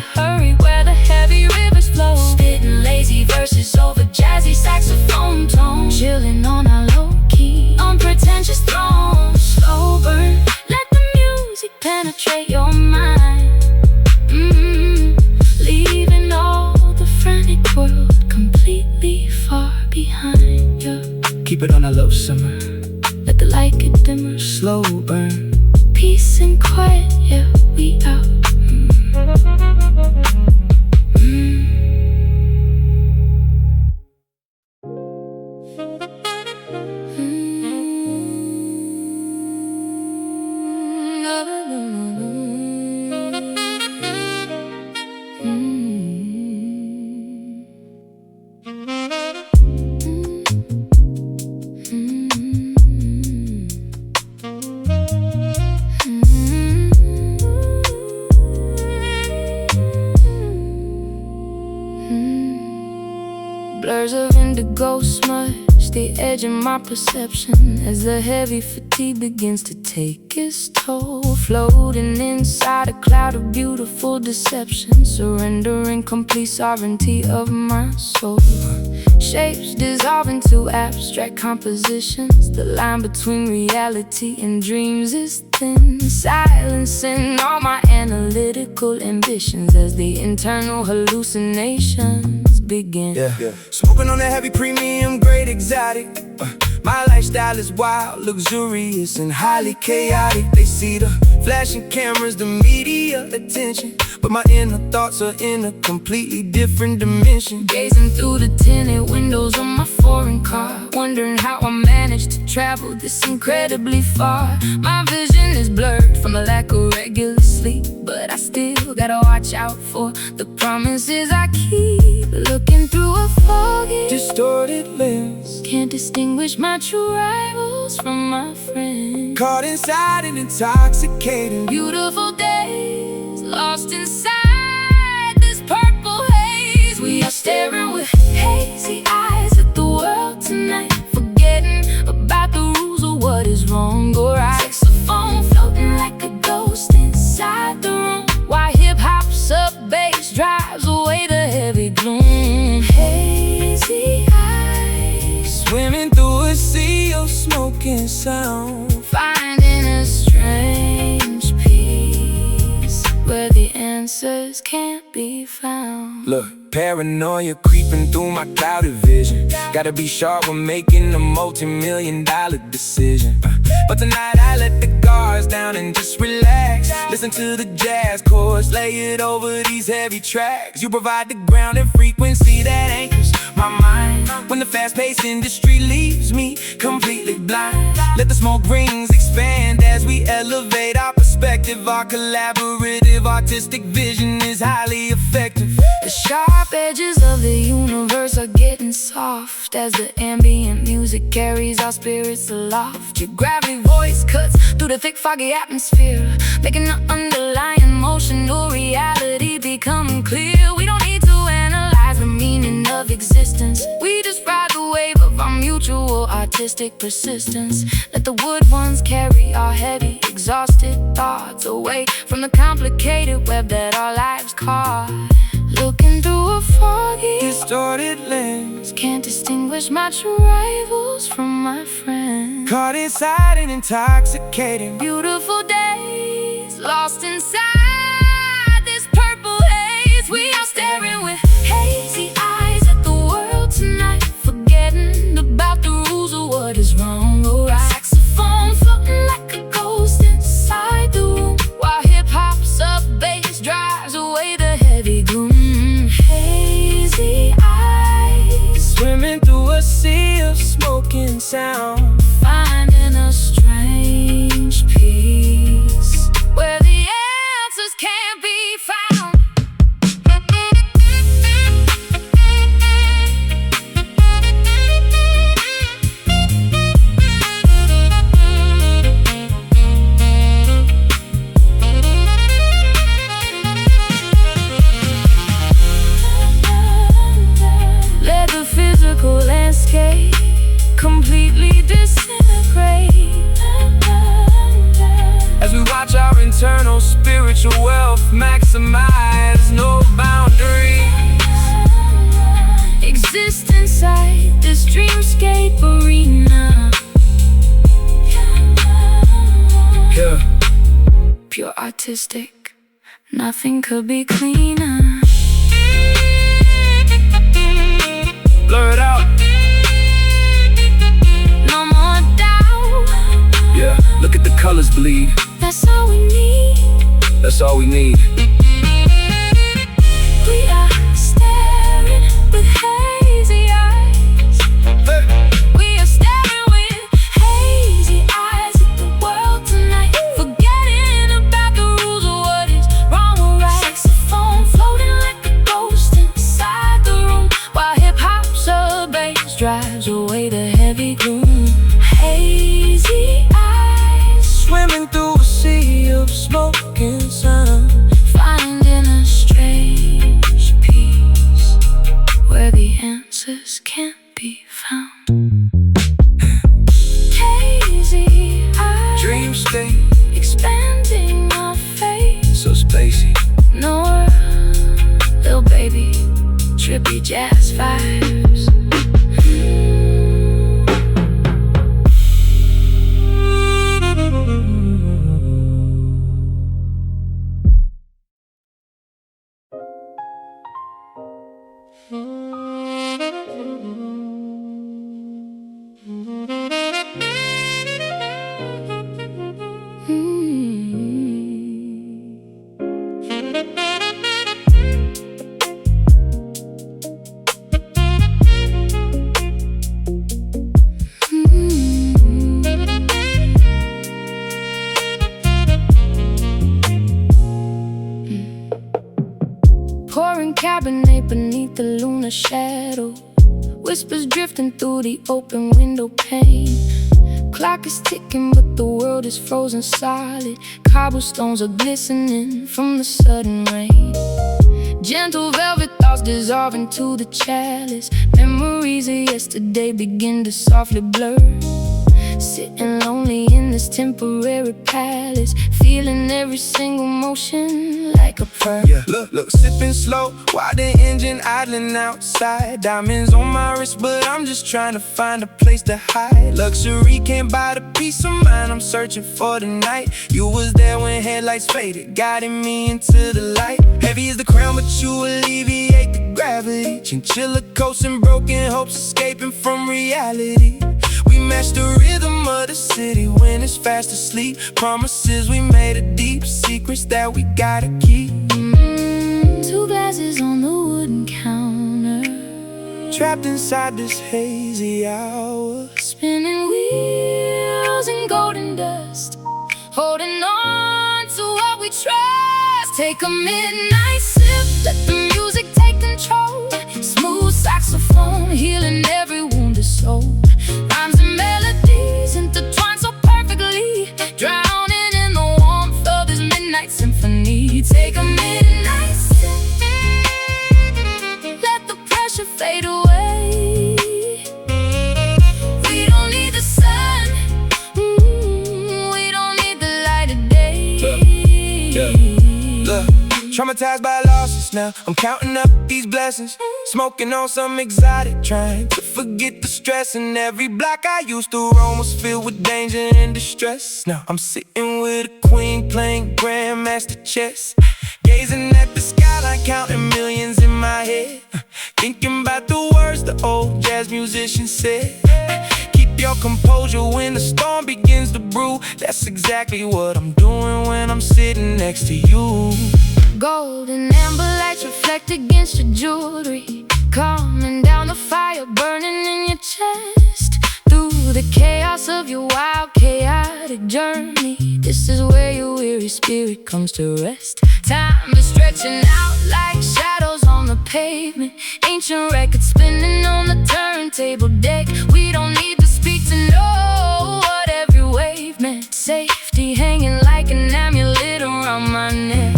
Blurs of indigo smudge the edge of my perception as the heavy fatigue begins to take its toll. Floating inside a cloud of beautiful deception, surrendering complete sovereignty of my soul. Shapes dissolve into abstract compositions. The line between reality and dreams is thin, silencing all my analytical ambitions as the internal hallucinations begin. Smoking on that heavy premium grade exotic. My lifestyle is wild, luxurious, and highly chaotic. They see the flashing cameras, the media attention, but my inner thoughts are in a completely different dimension. Gazing through the tinted windows of my foreign car, wondering how I managed to travel this incredibly far. My vision is blurred from a lack of regular sleep, but I still gotta watch out for the promises I keep. Looking through a foggy, distorted lens, can't distinguish my true rivals from my friends. caught inside an intoxicating Beautiful days, lost inside this purple haze. We are staring with hazy eyes at the world tonight, forgetting about the rules of what is wrong or right. Saxophone floating like a ghost inside the room, while hip-hop sub-bass drives away the heavy gloom. Hazy eyes, swimming through a sea of smoking sound, finding a strange peace where the answers can't be found. Look, paranoia creeping through my clouded vision. Gotta be sharp when making a multi-million-dollar decision. But tonight I let the guards down and just relax. Listen to the jazz chords, lay it over these heavy tracks. You provide the ground and frequency that anchors my mind when the fast-paced industry leaves me completely blind. Let the smoke rings expand as we elevate our perspective. Our collaborative artistic vision is highly effective. The sharp edges of the universe are getting soft as the ambient music carries our spirits aloft. Your gravity voice cuts through the thick foggy atmosphere, making the underlying motional reality become clear. We don't need to analyze the meaning of existence, we just ride the wave of our mutual artistic persistence. Let the wood ones carry our heavy, exhausted thoughts away from the complicated web that our lives caught. Looking through a foggy, distorted lens, can't distinguish my true rivals from my friends. caught inside an intoxicating Beautiful days, lost inside this purple haze. We are staring with hazy eyes at the world tonight, forgetting about the rules of what is wrong or right. Saxophone floating like a ghost inside the room, while hip-hop sub-bass drives away the heavy gloom. Hazy eyes, swimming through a sea of smoking sound, finding a strange peace where the answers can't be found. Let the physical landscape completely disintegrate as we watch our internal spiritual wealth maximize, no boundaries. exist inside this dreamscape arena. Yeah, Pure artistic, nothing could be cleaner. blur it out. No more doubt, Yeah, look at the colors bleed. that's all we need. That's all we need. We are staring with hazy eyes. Hey. We are staring with hazy eyes at the world tonight, forgetting about the rules of what is wrong or right. Saxophone floating like a ghost inside the room, while hip-hop sub-bass drives away the heavy gloom. Hazy eyes, Swimming through a sea of smoking sun, trippy jazz vibes. Pouring Cabernet beneath the lunar shadow, whispers drifting through the open window pane. Clock is ticking but the world is frozen solid. Cobblestones are glistening from the sudden rain. Gentle velvet thoughts dissolve into the chalice. Memories of yesterday begin to softly blur. Sitting lonely in this temporary palace, feeling every single motion like a prayer. Yeah, look, sipping slow while the engine idling outside. Diamonds on my wrist, but I'm just trying to find a place to hide. Luxury can't buy the peace of mind I'm searching for tonight. You was there when headlights faded, guiding me into the light. Heavy is the crown, but you alleviate the gravity. Chinchilla coats and broken hopes escaping from reality. We match the rhythm of the city when it's fast asleep. Promises we made are deep, secrets that we gotta keep. 2 glasses on the wooden counter, Trapped inside this hazy hour. spinning wheels in golden dust, holding on to what we trust. Take a midnight sip, let the music take control. Smooth saxophone, healing every wounded soul. Rhymes and melodies intertwine so perfectly, drowning in the warmth of this midnight symphony. Take a midnight sip, let the pressure fade away. We don't need the sun, we don't need the light of day. Look, traumatized by losses now, I'm counting up these blessings. Smoking on some exotic, trying to forget the stress. And every block I used to roam was filled with danger and distress. Now I'm sitting with a queen playing grandmaster chess, gazing at the skyline, counting millions in my head. Thinking about the words the old jazz musician said. Keep your composure when the storm begins to brew. That's exactly what I'm doing when I'm sitting next to you. Gold and amber lights reflect against your jewelry, calming down the fire burning in your chest. Through the chaos of your wild, chaotic journey, this is where your weary spirit comes to rest. Time is stretching out like shadows on the pavement. Ancient records spinning on the turntable deck. We don't need to speak to know what every wave meant. Safety hanging like an amulet around my neck.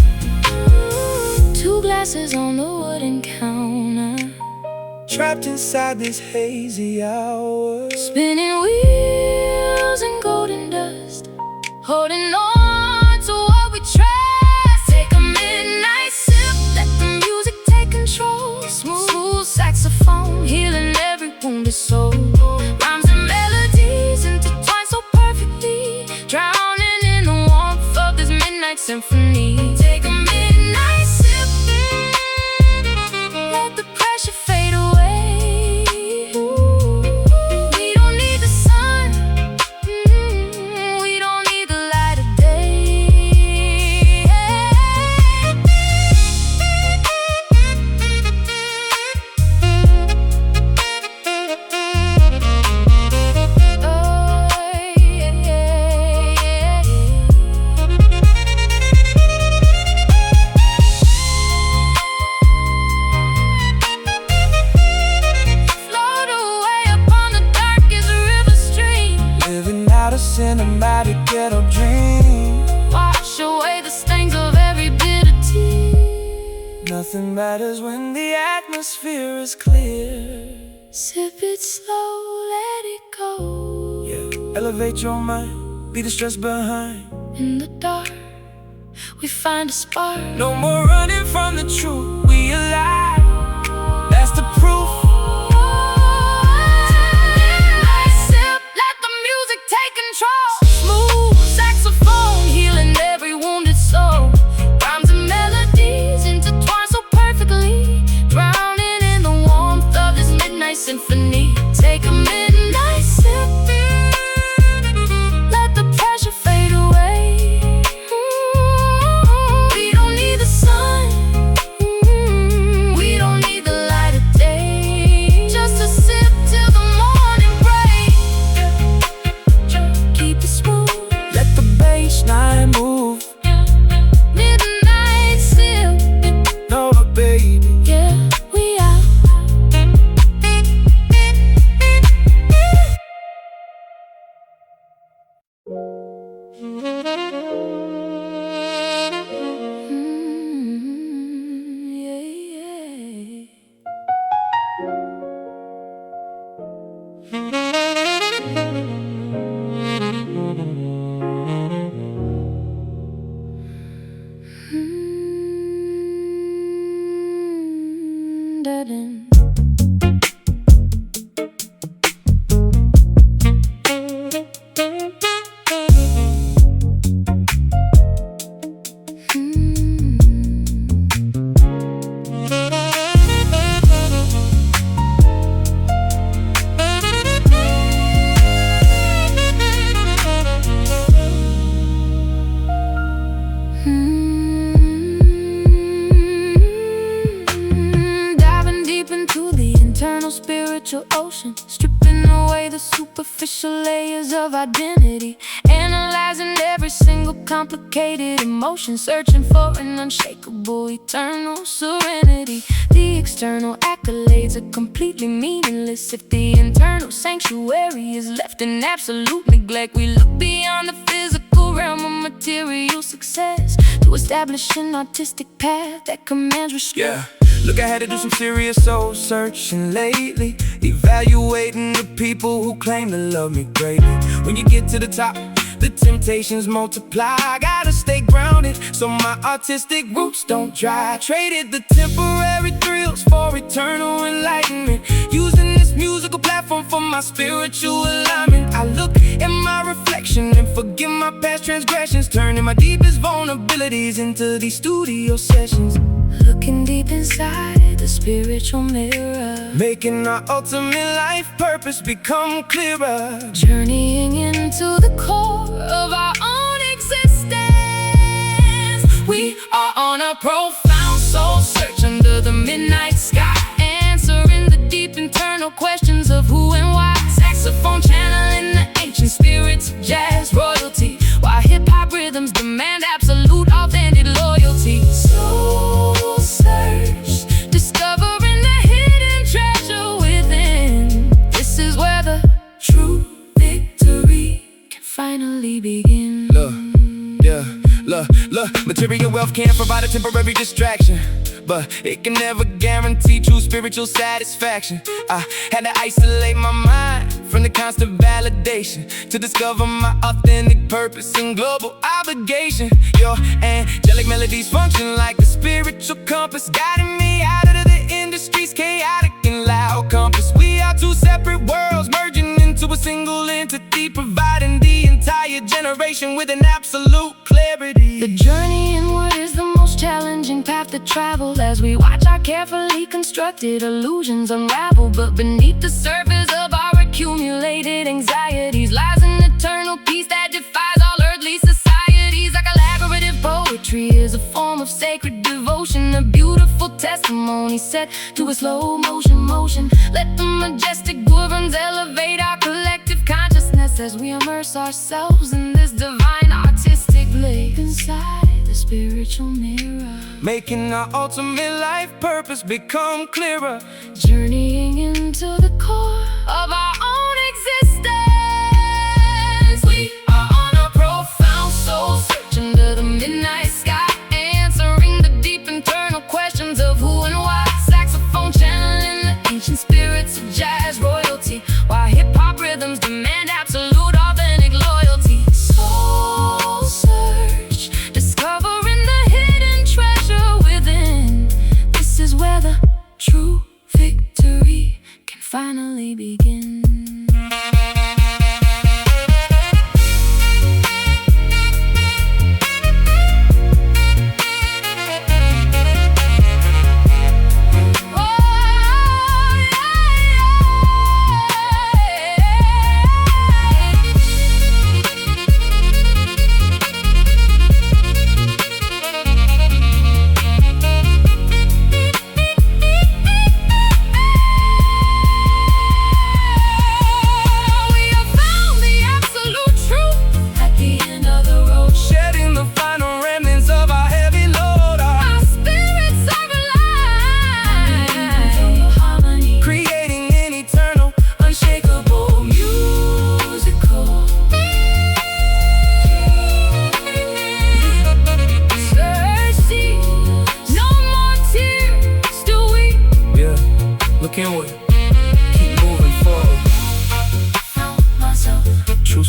2 glasses on the wooden counter, Trapped inside this hazy hour. spinning wheels in golden dust, holding on to what we trust. Take a midnight sip, let the music take control. Smooth saxophone, healing every wounded soul. Rhymes and melodies intertwine so perfectly, drowning in the warmth of this midnight symphony. Take a midnight sip, let the pressure fade away. We don't need the sun, we don't need the light of day. Oh, yeah. Float away upon the darkest river stream, Living out a cinematic ghetto dream. wash away the stains of every bitter tear. Nothing matters when the atmosphere is clear. Sip it slow, let it go. Yeah, elevate your mind, leave the stress behind. In the dark, we find a spark. No more running from the truth, we alive. That's dun. Spiritual ocean, stripping away the superficial layers of identity, analyzing every single complicated emotion, searching for an unshakable, eternal serenity. The external accolades are completely meaningless if the internal sanctuary is left in absolute neglect. We look beyond the physical realm of material success to establish an artistic path that commands respect. Yeah. Look, I had to do some serious soul searching lately, evaluating the people who claim to love me greatly. When you get to the top, the temptations multiply. I gotta stay grounded so my artistic roots don't dry. Traded the temporary thrills for eternal enlightenment, using this musical platform for my spiritual alignment. I look at my reflection and forgive my past transgressions, turning my deepest vulnerabilities into these studio sessions. Looking deep inside the spiritual mirror, making our ultimate life purpose become clearer, journeying into the core of our own existence. We are on a profound soul search under the midnight sky, answering the deep internal questions of who and why. Saxophone channeling the ancient spirits of jazz royalty, while hip-hop rhythms demand absolute authentic loyalty. Soul search, discovering the hidden treasure within. This is where the true victory can finally begin. Look, material wealth can provide a temporary distraction, but it can never guarantee true spiritual satisfaction. I had to isolate my mind from the constant validation to discover my authentic purpose and global obligation. Your angelic melodies function like a spiritual compass, guiding me out of the industry's chaotic and loud compass. We are two separate worlds merging into a single entity, providing the entire generation with an absolute clarity. The journey inward is the most challenging path to travel, as we watch our carefully constructed illusions unravel. But beneath the surface of our accumulated anxieties lies an eternal peace that defies all earthly societies. Our collaborative poetry is a form of sacred devotion, a beautiful testimony set to a slow motion. Let the majestic woodlands elevate our collective consciousness as we immerse ourselves in this divine artistic blaze. Inside the spiritual mirror, making our ultimate life purpose become clearer, journeying into the core of our own existence. We are on a profound soul search under the midnight sky, answering the deep internal questions of who and why. Saxophone channeling the ancient spirits of jazz royalty, while hip-hop rhythms demand absolute authentic loyalty. Soul search, discovering the hidden treasure within. This is where the true victory can finally begin.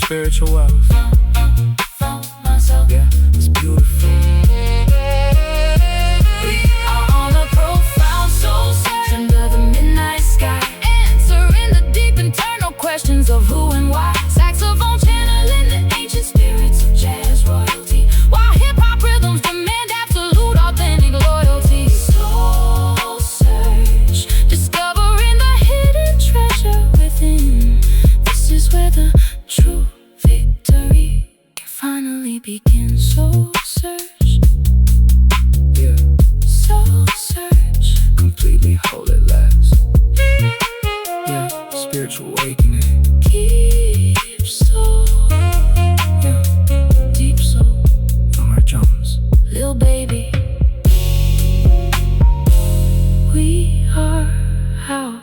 Spiritual wealth. Yeah, it's beautiful. We are on a profound soul search. completely hold it last. Yeah, spiritual awakening. Keep soul, Yeah, deep soul from our drums. little baby, we are out.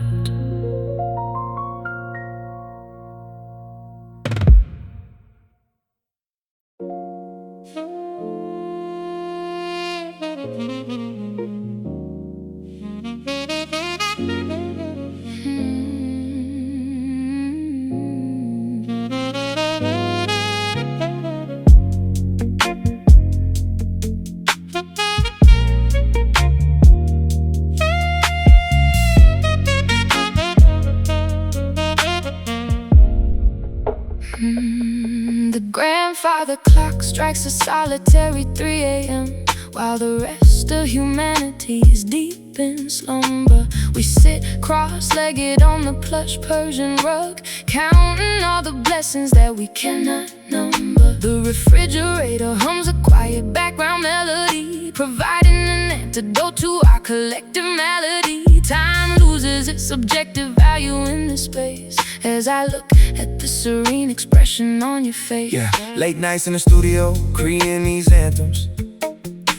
The grandfather clock strikes a solitary 3 a.m. While the rest of humanity is deep in slumber. We sit cross-legged on the plush Persian rug, counting all the blessings that we cannot number. The refrigerator hums a quiet background melody, providing an antidote to our collective malady. Time loses its subjective value in this space as I look at the serene expression on your face. Yeah, late nights in the studio, creating these anthems,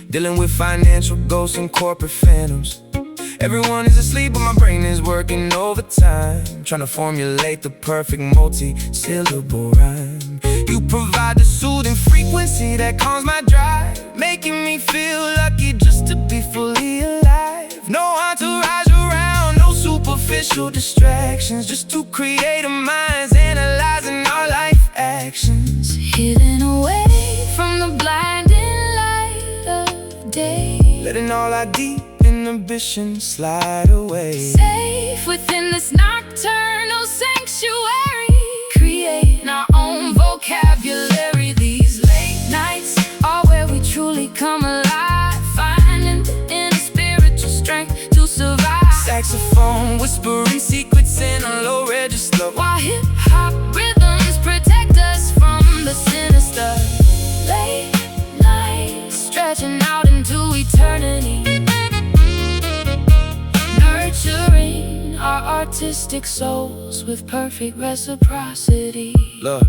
dealing with financial ghosts and corporate phantoms. Everyone is asleep, but my brain is working overtime, trying to formulate the perfect multi-syllable rhyme. You provide the soothing frequency that calms my drive, making me feel lucky just to be fully alive. No entourage around, no superficial distractions, just two creative minds analyzing our life actions. Hidden away from the blinding light of day, Letting all our deep inhibitions slide away. safe within this nocturnal sanctuary, creating our own vocabulary. These late nights are where we truly come alive, finding the inner spiritual strength to survive. Saxophone whispering secrets in a low register, While hip-hop rhythms protect us from the sinister. Late nights stretching out into eternity, nurturing our artistic souls with perfect reciprocity. Look,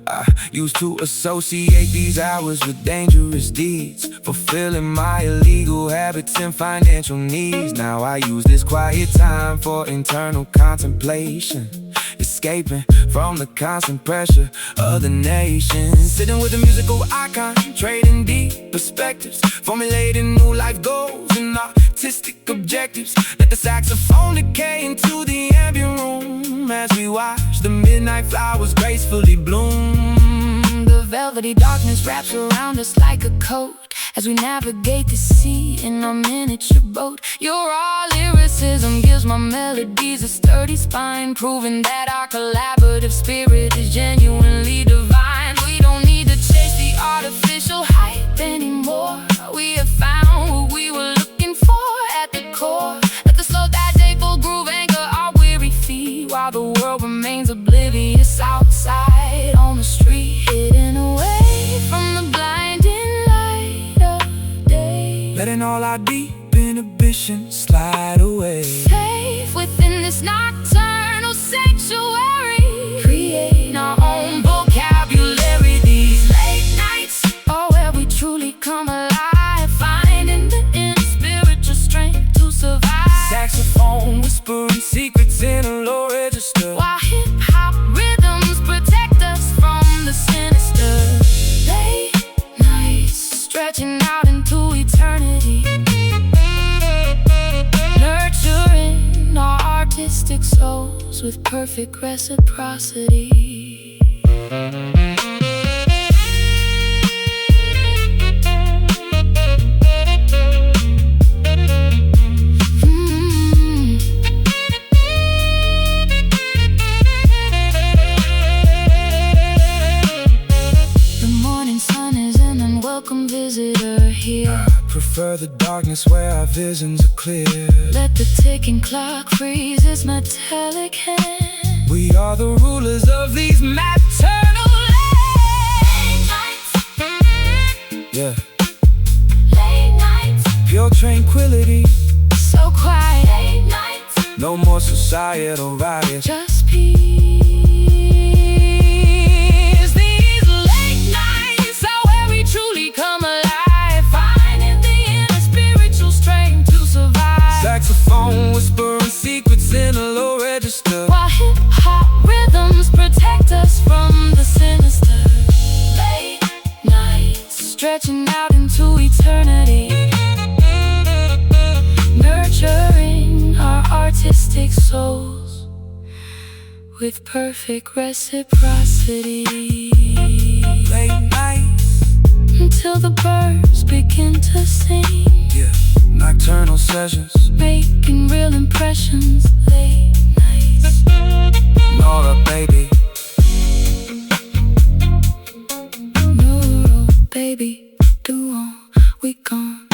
I used to associate these hours with dangerous deeds, fulfilling my illegal habits and financial needs. Now I use this quiet time for internal contemplation, escaping from the constant pressure of the nation. Sitting with a musical icon, trading deep perspectives, formulating new life goals and artistic objectives. Let the saxophone decay into the ambient room as we watch the midnight flowers gracefully bloom. The velvety darkness wraps around us like a coat as we navigate the sea in our miniature boat. Your raw lyricism gives my melodies a sturdy spine, proving that our collaborative spirit is genuinely divine. We don't need to chase the artificial hype anymore. We have found what we were looking for at the core. Let the slow downtempo groove anchor our weary feet, while the world remains oblivious outside on the street. Hidden away from the blinding light of day, Letting all our deep inhibitions slide away. safe within this nocturnal sanctuary, creating our own vocabulary. These late nights are where we truly come alive, finding the inner spiritual strength to survive. Saxophone whispering secrets in a low register, While hip-hop rhythms protect us from the sinister. Late nights stretching out into eternity, nurturing our artistic souls with perfect reciprocity. The morning sun is an unwelcome visitor here. prefer the darkness where our visions are clear. Let the ticking clock freeze its metallic hand. We are the rulers of these maternal Late nights, yeah, late nights, pure tranquility. so quiet No more societal riots, just peace. These late nights are where we truly come alive, finding the inner spiritual strength to survive. Saxophone whispering secrets in a low register, while hip-hop rhythms protect us from the sinister. Late nights stretching out into eternity, nurturing our artistic souls with perfect reciprocity. late nights, Until the birds begin to sing, yeah, nocturnal sessions, making real impressions. Late nights, Norah, baby. Norah, baby, do on, we gone.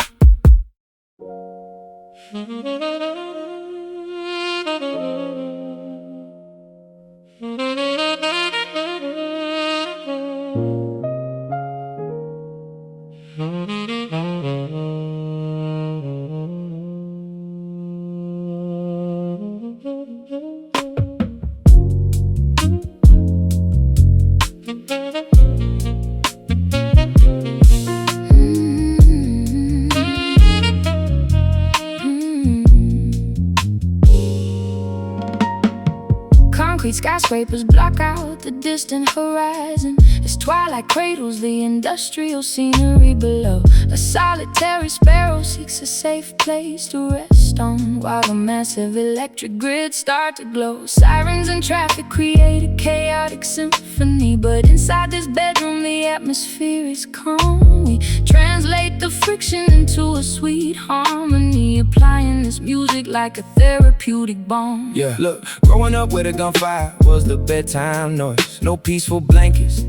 Concrete skyscrapers block out the distant horizon as twilight cradles the industrial scenery below. A solitary sparrow seeks a safe place to rest on, while the massive electric grid start to glow. Sirens and traffic create a chaotic symphony, but inside this bedroom the atmosphere is calm. We translate the friction into a sweet harmony, applying this music like a therapeutic balm. Yeah, look, growing up with a gunfire was the bedtime noise. No peaceful blankets,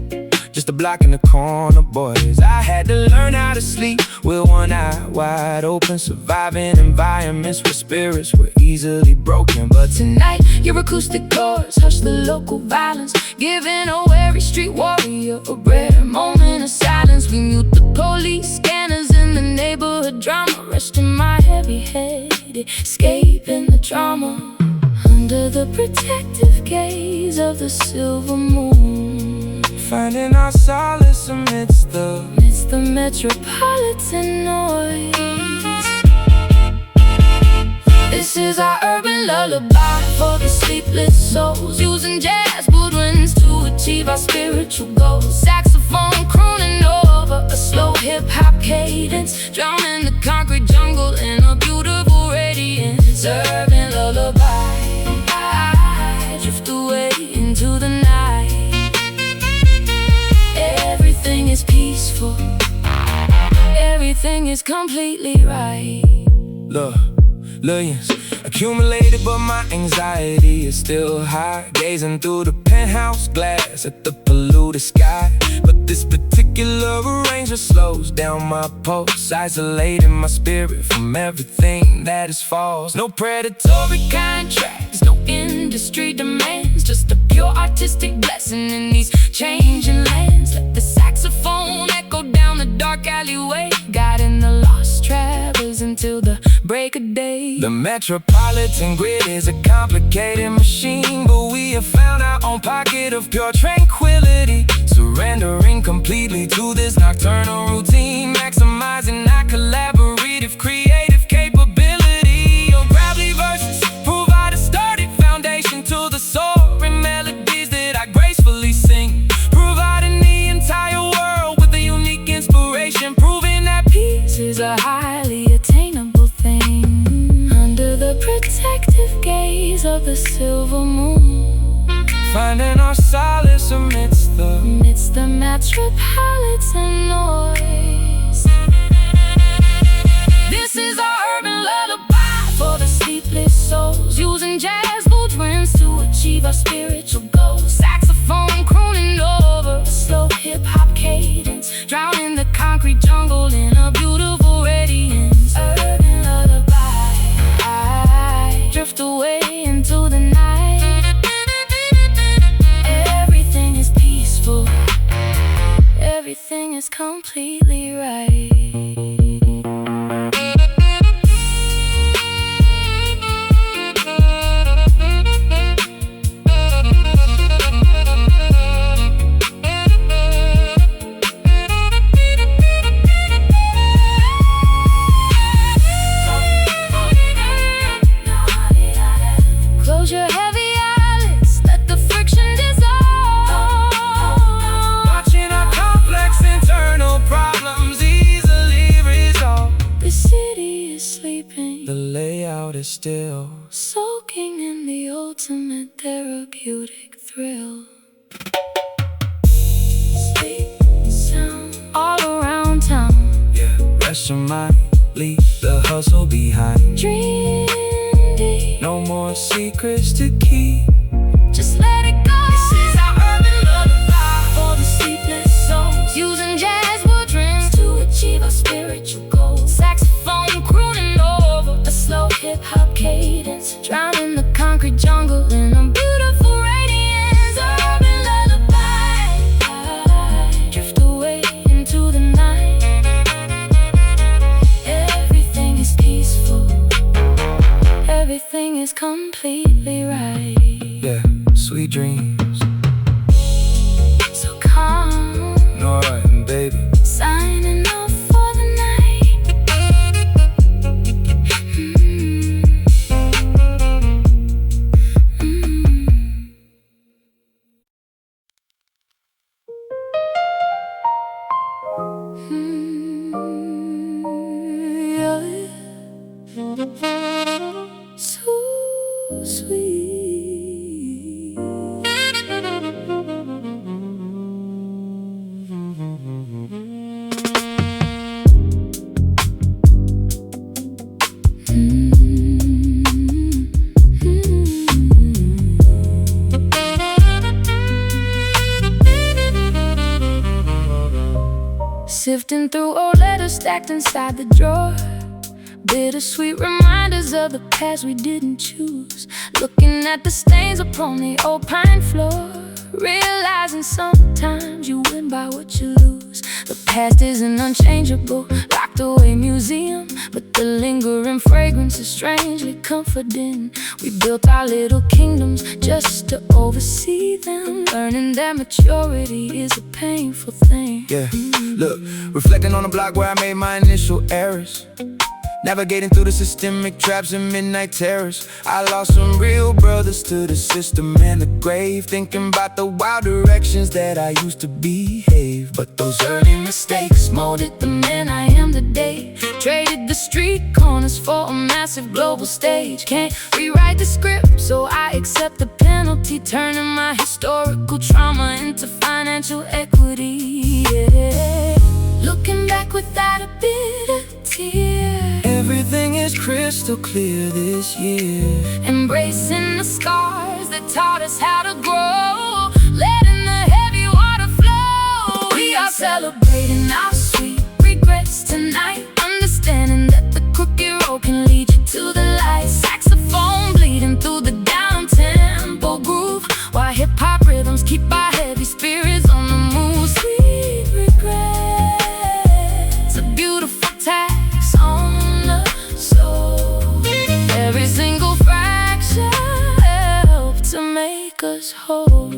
just a block in the corner, boys. I had to learn how to sleep with one eye wide open, surviving environments where spirits were easily broken. But Tonight, your acoustic chords hush the local violence, giving a weary street warrior a rare moment of silence. We mute the police scanners in the neighborhood drama, resting my heavy head, escaping the drama. Under the protective gaze of the silver moon, finding our solace amidst the metropolitan noise. This is our urban lullaby for the sleepless souls, using jazz woodwinds to achieve our spiritual goals. Saxophone crooning over a slow hip-hop cadence, drowning the concrete jungle in a beautiful radiance. Urban lullaby, I drift away into the night. Everything is peaceful, everything is completely right. look, millions accumulated, but my anxiety is still high, gazing through the penthouse glass at the polluted sky. But this particular arrangement slows down my pulse, isolating my spirit from everything that is false. No predatory contracts, no industry demands, just a pure artistic blessing in these changing lands. Let the saxophone echo down the dark alleyway, guiding the lost travelers until the break of day. The Metropolitan grid is a complicated machine, but we have found our own pocket of pure tranquility, surrendering completely to this nocturnal routine, maximizing our collaborative creative capability. Your gravelly verses provide a sturdy foundation to the soaring melodies that I gracefully sing, providing the entire world with a unique inspiration, proving that peace is a highly attainable thing. Under the protective gaze of the silver moon, finding our solace amidst the metropolitan noise. This is our urban lullaby for the sleepless souls, using jazz woodwinds to achieve our spiritual goals. Saxophone crooning over a slow hip-hop cadence, drowning the concrete jungle in a beautiful radiance. Urban lullaby, I drift away into the night. Everything is peaceful, everything is completely right. still, soaking in the ultimate therapeutic thrill. Sweet sound all around town. Yeah, rest your mind, leave the hustle behind. Dream deep, No more secrets to keep. just let it go. This is our urban lullaby for the sleepless souls, using jazz wood dreams to achieve our spiritual goals. Saxophone crooning over a slow hip-hop cadence, drowning the concrete jungle in a beautiful radiance. Urban lullaby, drift away into the night. Everything is peaceful, everything is completely right. Yeah, sweet dreams, So calm, Norah and baby. signing off for the night. Yeah. So sweet. Sifting through old letters stacked inside the drawer, bittersweet reminders of the past we didn't choose. Looking at the stains upon the old pine floor, realizing sometimes you win by what you lose. The past isn't unchangeable, locked away museum, but the lingering fragrance is strangely comforting. We built our little kingdoms just to oversee them, learning that maturity is a painful thing. Yeah, look, reflecting on the block where I made my initial errors, navigating through the systemic traps and midnight terrors. I lost some real brothers to the system and the grave, thinking about the wild directions that I used to behave. But those early mistakes molded the man I am today. Traded the street corners for a massive global stage. Can't rewrite the script, so I accept the penalty, turning my historical trauma into financial equity. Yeah. Looking back without a bit of tear, Everything is crystal clear this year. embracing the scars that taught us how to grow, letting the heavy water flow. We are celebrating our sweet regrets tonight, understanding that the crooked road can lead you to the light. Saxophone bleeding through the down-tempo groove, while hip-hop rhythms keep our heavy spirits on the move. Sweet regrets, a beautiful tax on the soul. Every single fraction helped to make us whole.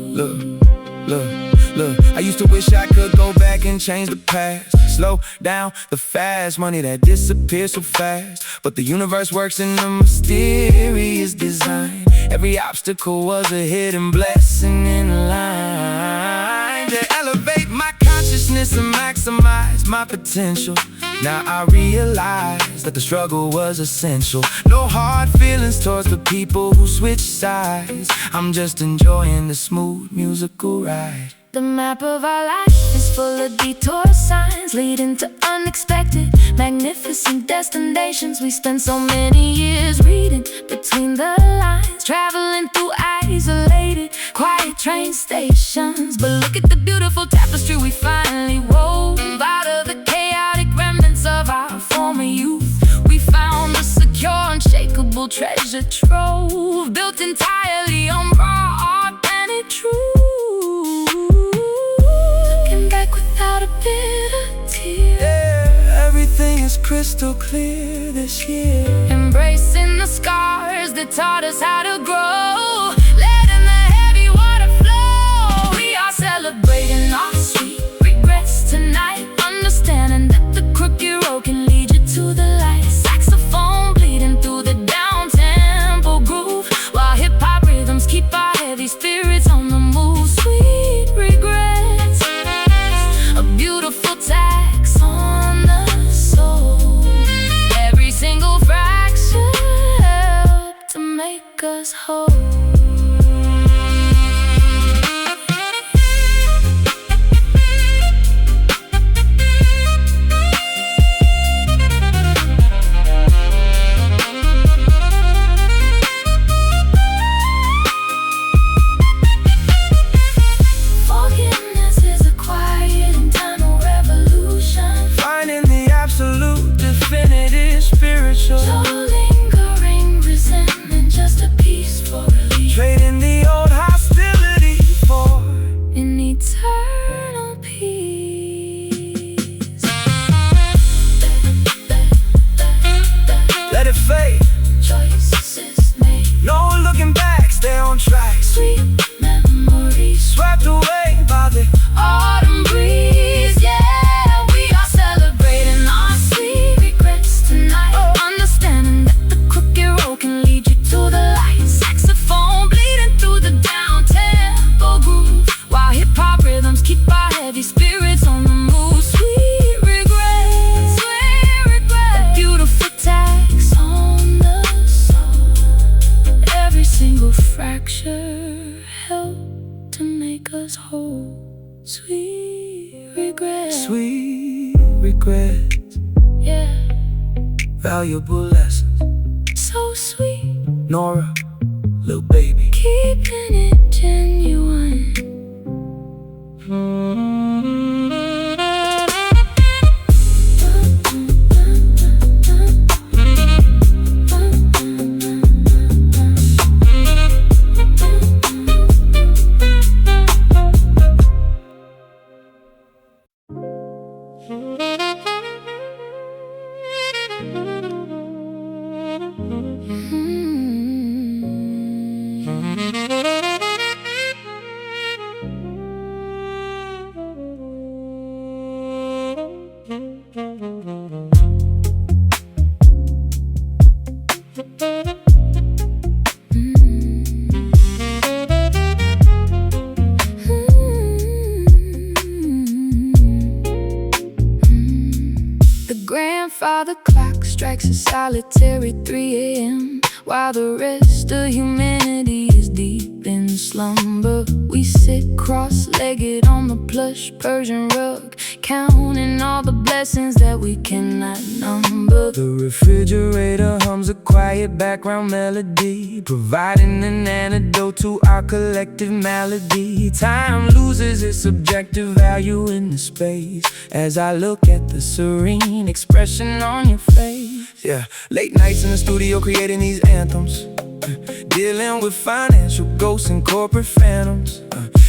Look, I used to wish I could go back and change the past, slow down the fast money that disappears so fast. But the universe works in a mysterious design. Every obstacle was a hidden blessing in line to elevate my consciousness and maximize my potential. Now I realize that the struggle was essential. No hard feelings towards the people who switch sides. I'm just enjoying the smooth musical ride. The map of our life is full of detour signs, leading to unexpected, magnificent destinations. We spent so many years reading between the lines, traveling through isolated, quiet train stations. But look at the beautiful tapestry we finally wove out of the chaotic remnants of our former youth. We found a secure, unshakable treasure trove, built entirely on raw, authentic truth. Without a bit of tear, Yeah, everything is crystal clear this year. embracing the scars that taught us how to grow, letting the heavy water flow. We are celebrating our sweet regrets tonight, understanding that the crooked road can lead you to the light. Saxophone bleeding through the down-tempo groove, while hip-hop rhythms keep our heavy spirits on the move. Sweet regrets, a beautiful tax on the soul. Every single fraction make us whole. Forgiveness is a quiet internal revolution, finding the absolute, definitive, spiritual. No lingering resentment, just a peaceful relief. Trading the old hostility for an eternal peace. let it fade. Choices made, No looking back, stay on track. sweet memories Swept away by the autumn breeze. Yeah, we are celebrating our sweet regrets tonight. Understanding that the crooked road can lead you to the light. Saxophone bleeding through the downtempo groove, while hip-hop rhythms keep our heavy spirits on the move. Sweet regrets, a beautiful tax on the soul. Every single fracture helped to make us whole. Sweet regrets, sweet regrets, yeah, valuable lessons. so sweet, Norah, little baby. keeping it genuine. The grandfather clock strikes a solitary 3 a.m. While the rest of humanity is deep in slumber, we sit cross-legged on the plush Persian rug, counting all the blessings that we cannot number. The refrigerator hums a quiet background melody, providing an antidote to our collective malady. Time loses its subjective value in the space as I look at the serene expression on your face. Yeah, late nights in the studio creating these anthems, dealing with financial ghosts and corporate phantoms.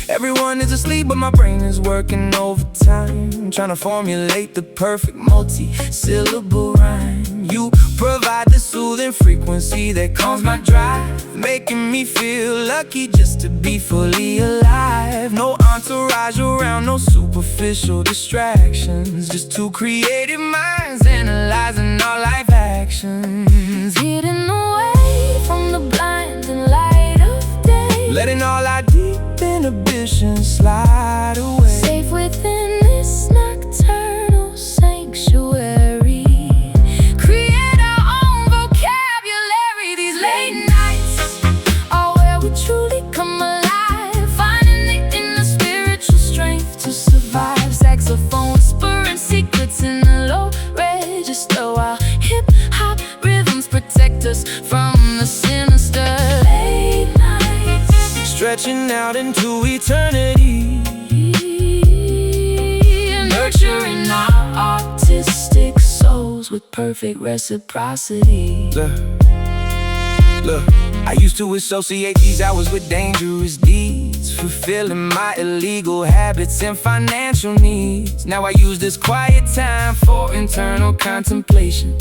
Everyone is asleep but my brain is working overtime, trying to formulate the perfect multi-syllable rhyme. You provide the soothing frequency that calms my drive, making me feel lucky just to be fully alive. No entourage around, no superficial distractions, just two creative minds analyzing our life actions. Hidden away from the blinding light of day, Letting all our deep inhibitions slide away. safe within this nocturnal sanctuary. Create our own vocabulary. These late nights are where we truly come alive, finding the inner spiritual strength to survive. Saxophone whispering secrets in the low register, while hip-hop rhythms protect us from the sinister. Late nights Stretching out into eternity, nurturing our artistic souls with perfect reciprocity. Look, I used to associate these hours with dangerous deeds, fulfilling my illegal habits and financial needs. Now I use this quiet time for internal contemplation,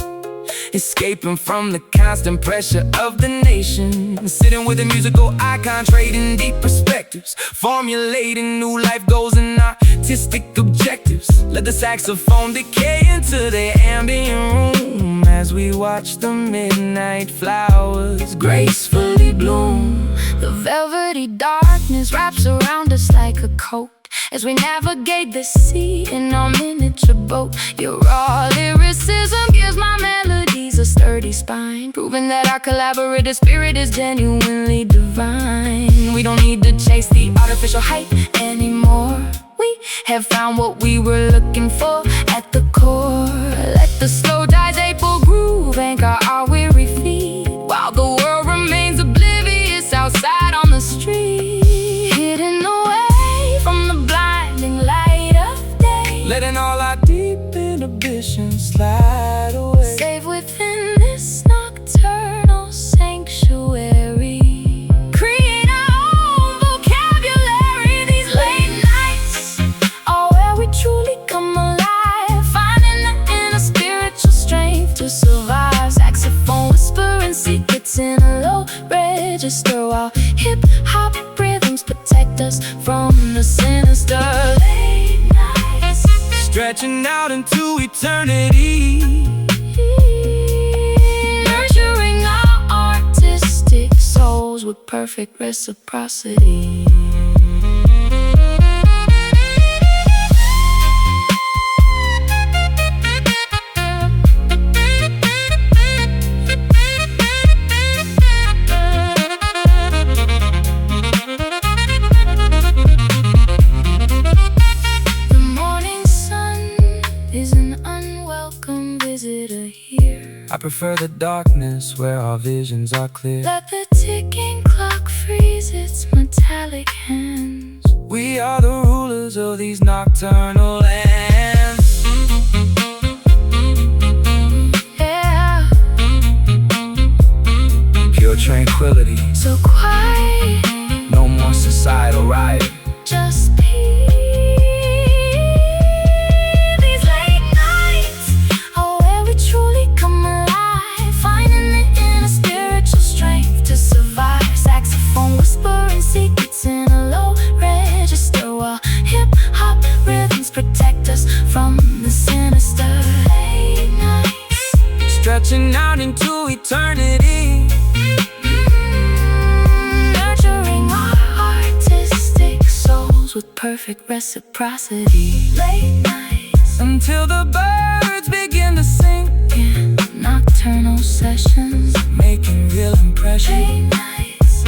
escaping from the constant pressure of the nation. Sitting with a musical icon, trading deep perspectives, formulating new life goals and artistic objectives. Let the saxophone decay into the ambient room as we watch the midnight flowers gracefully bloom. The velvety darkness wraps around us like a coat as we navigate the sea in our miniature boat. Your raw lyricism gives my melodies a sturdy spine, proving that our collaborative spirit is genuinely divine. We don't need to chase the artificial hype anymore. We have found what we were looking for at the core. Let the slow April groove anchor our weary feet, while the world remains oblivious outside on the street, hidden away from the blinding light of day, letting all our deep inhibitions slide away, safe within this nocturnal sanctuary. Create our own vocabulary. These late nights are where we truly come alive, finding the inner spiritual strength to survive. Saxophone whispering secrets in a low register, while hip-hop rhythms protect us from the sinister. Late nights stretching out into eternity, nurturing our artistic souls with perfect reciprocity. The morning sun is an unwelcome visitor here. I prefer the darkness where our visions are clear. Let the ticking clock freeze its metallic hands. We are the rulers of these nocturnal lands. Yeah, Pure tranquility, so quiet, no more societal riot. just peace. These late nights are where we truly come alive, finding the inner spiritual strength to survive. Saxophone whispering secrets in a low register, while hip-hop rhythms protect us from the sinister. Late nights Stretching out into eternity, nurturing our artistic souls with perfect reciprocity. Late nights until the birds begin to sing, nocturnal sessions. making real impression. Late nights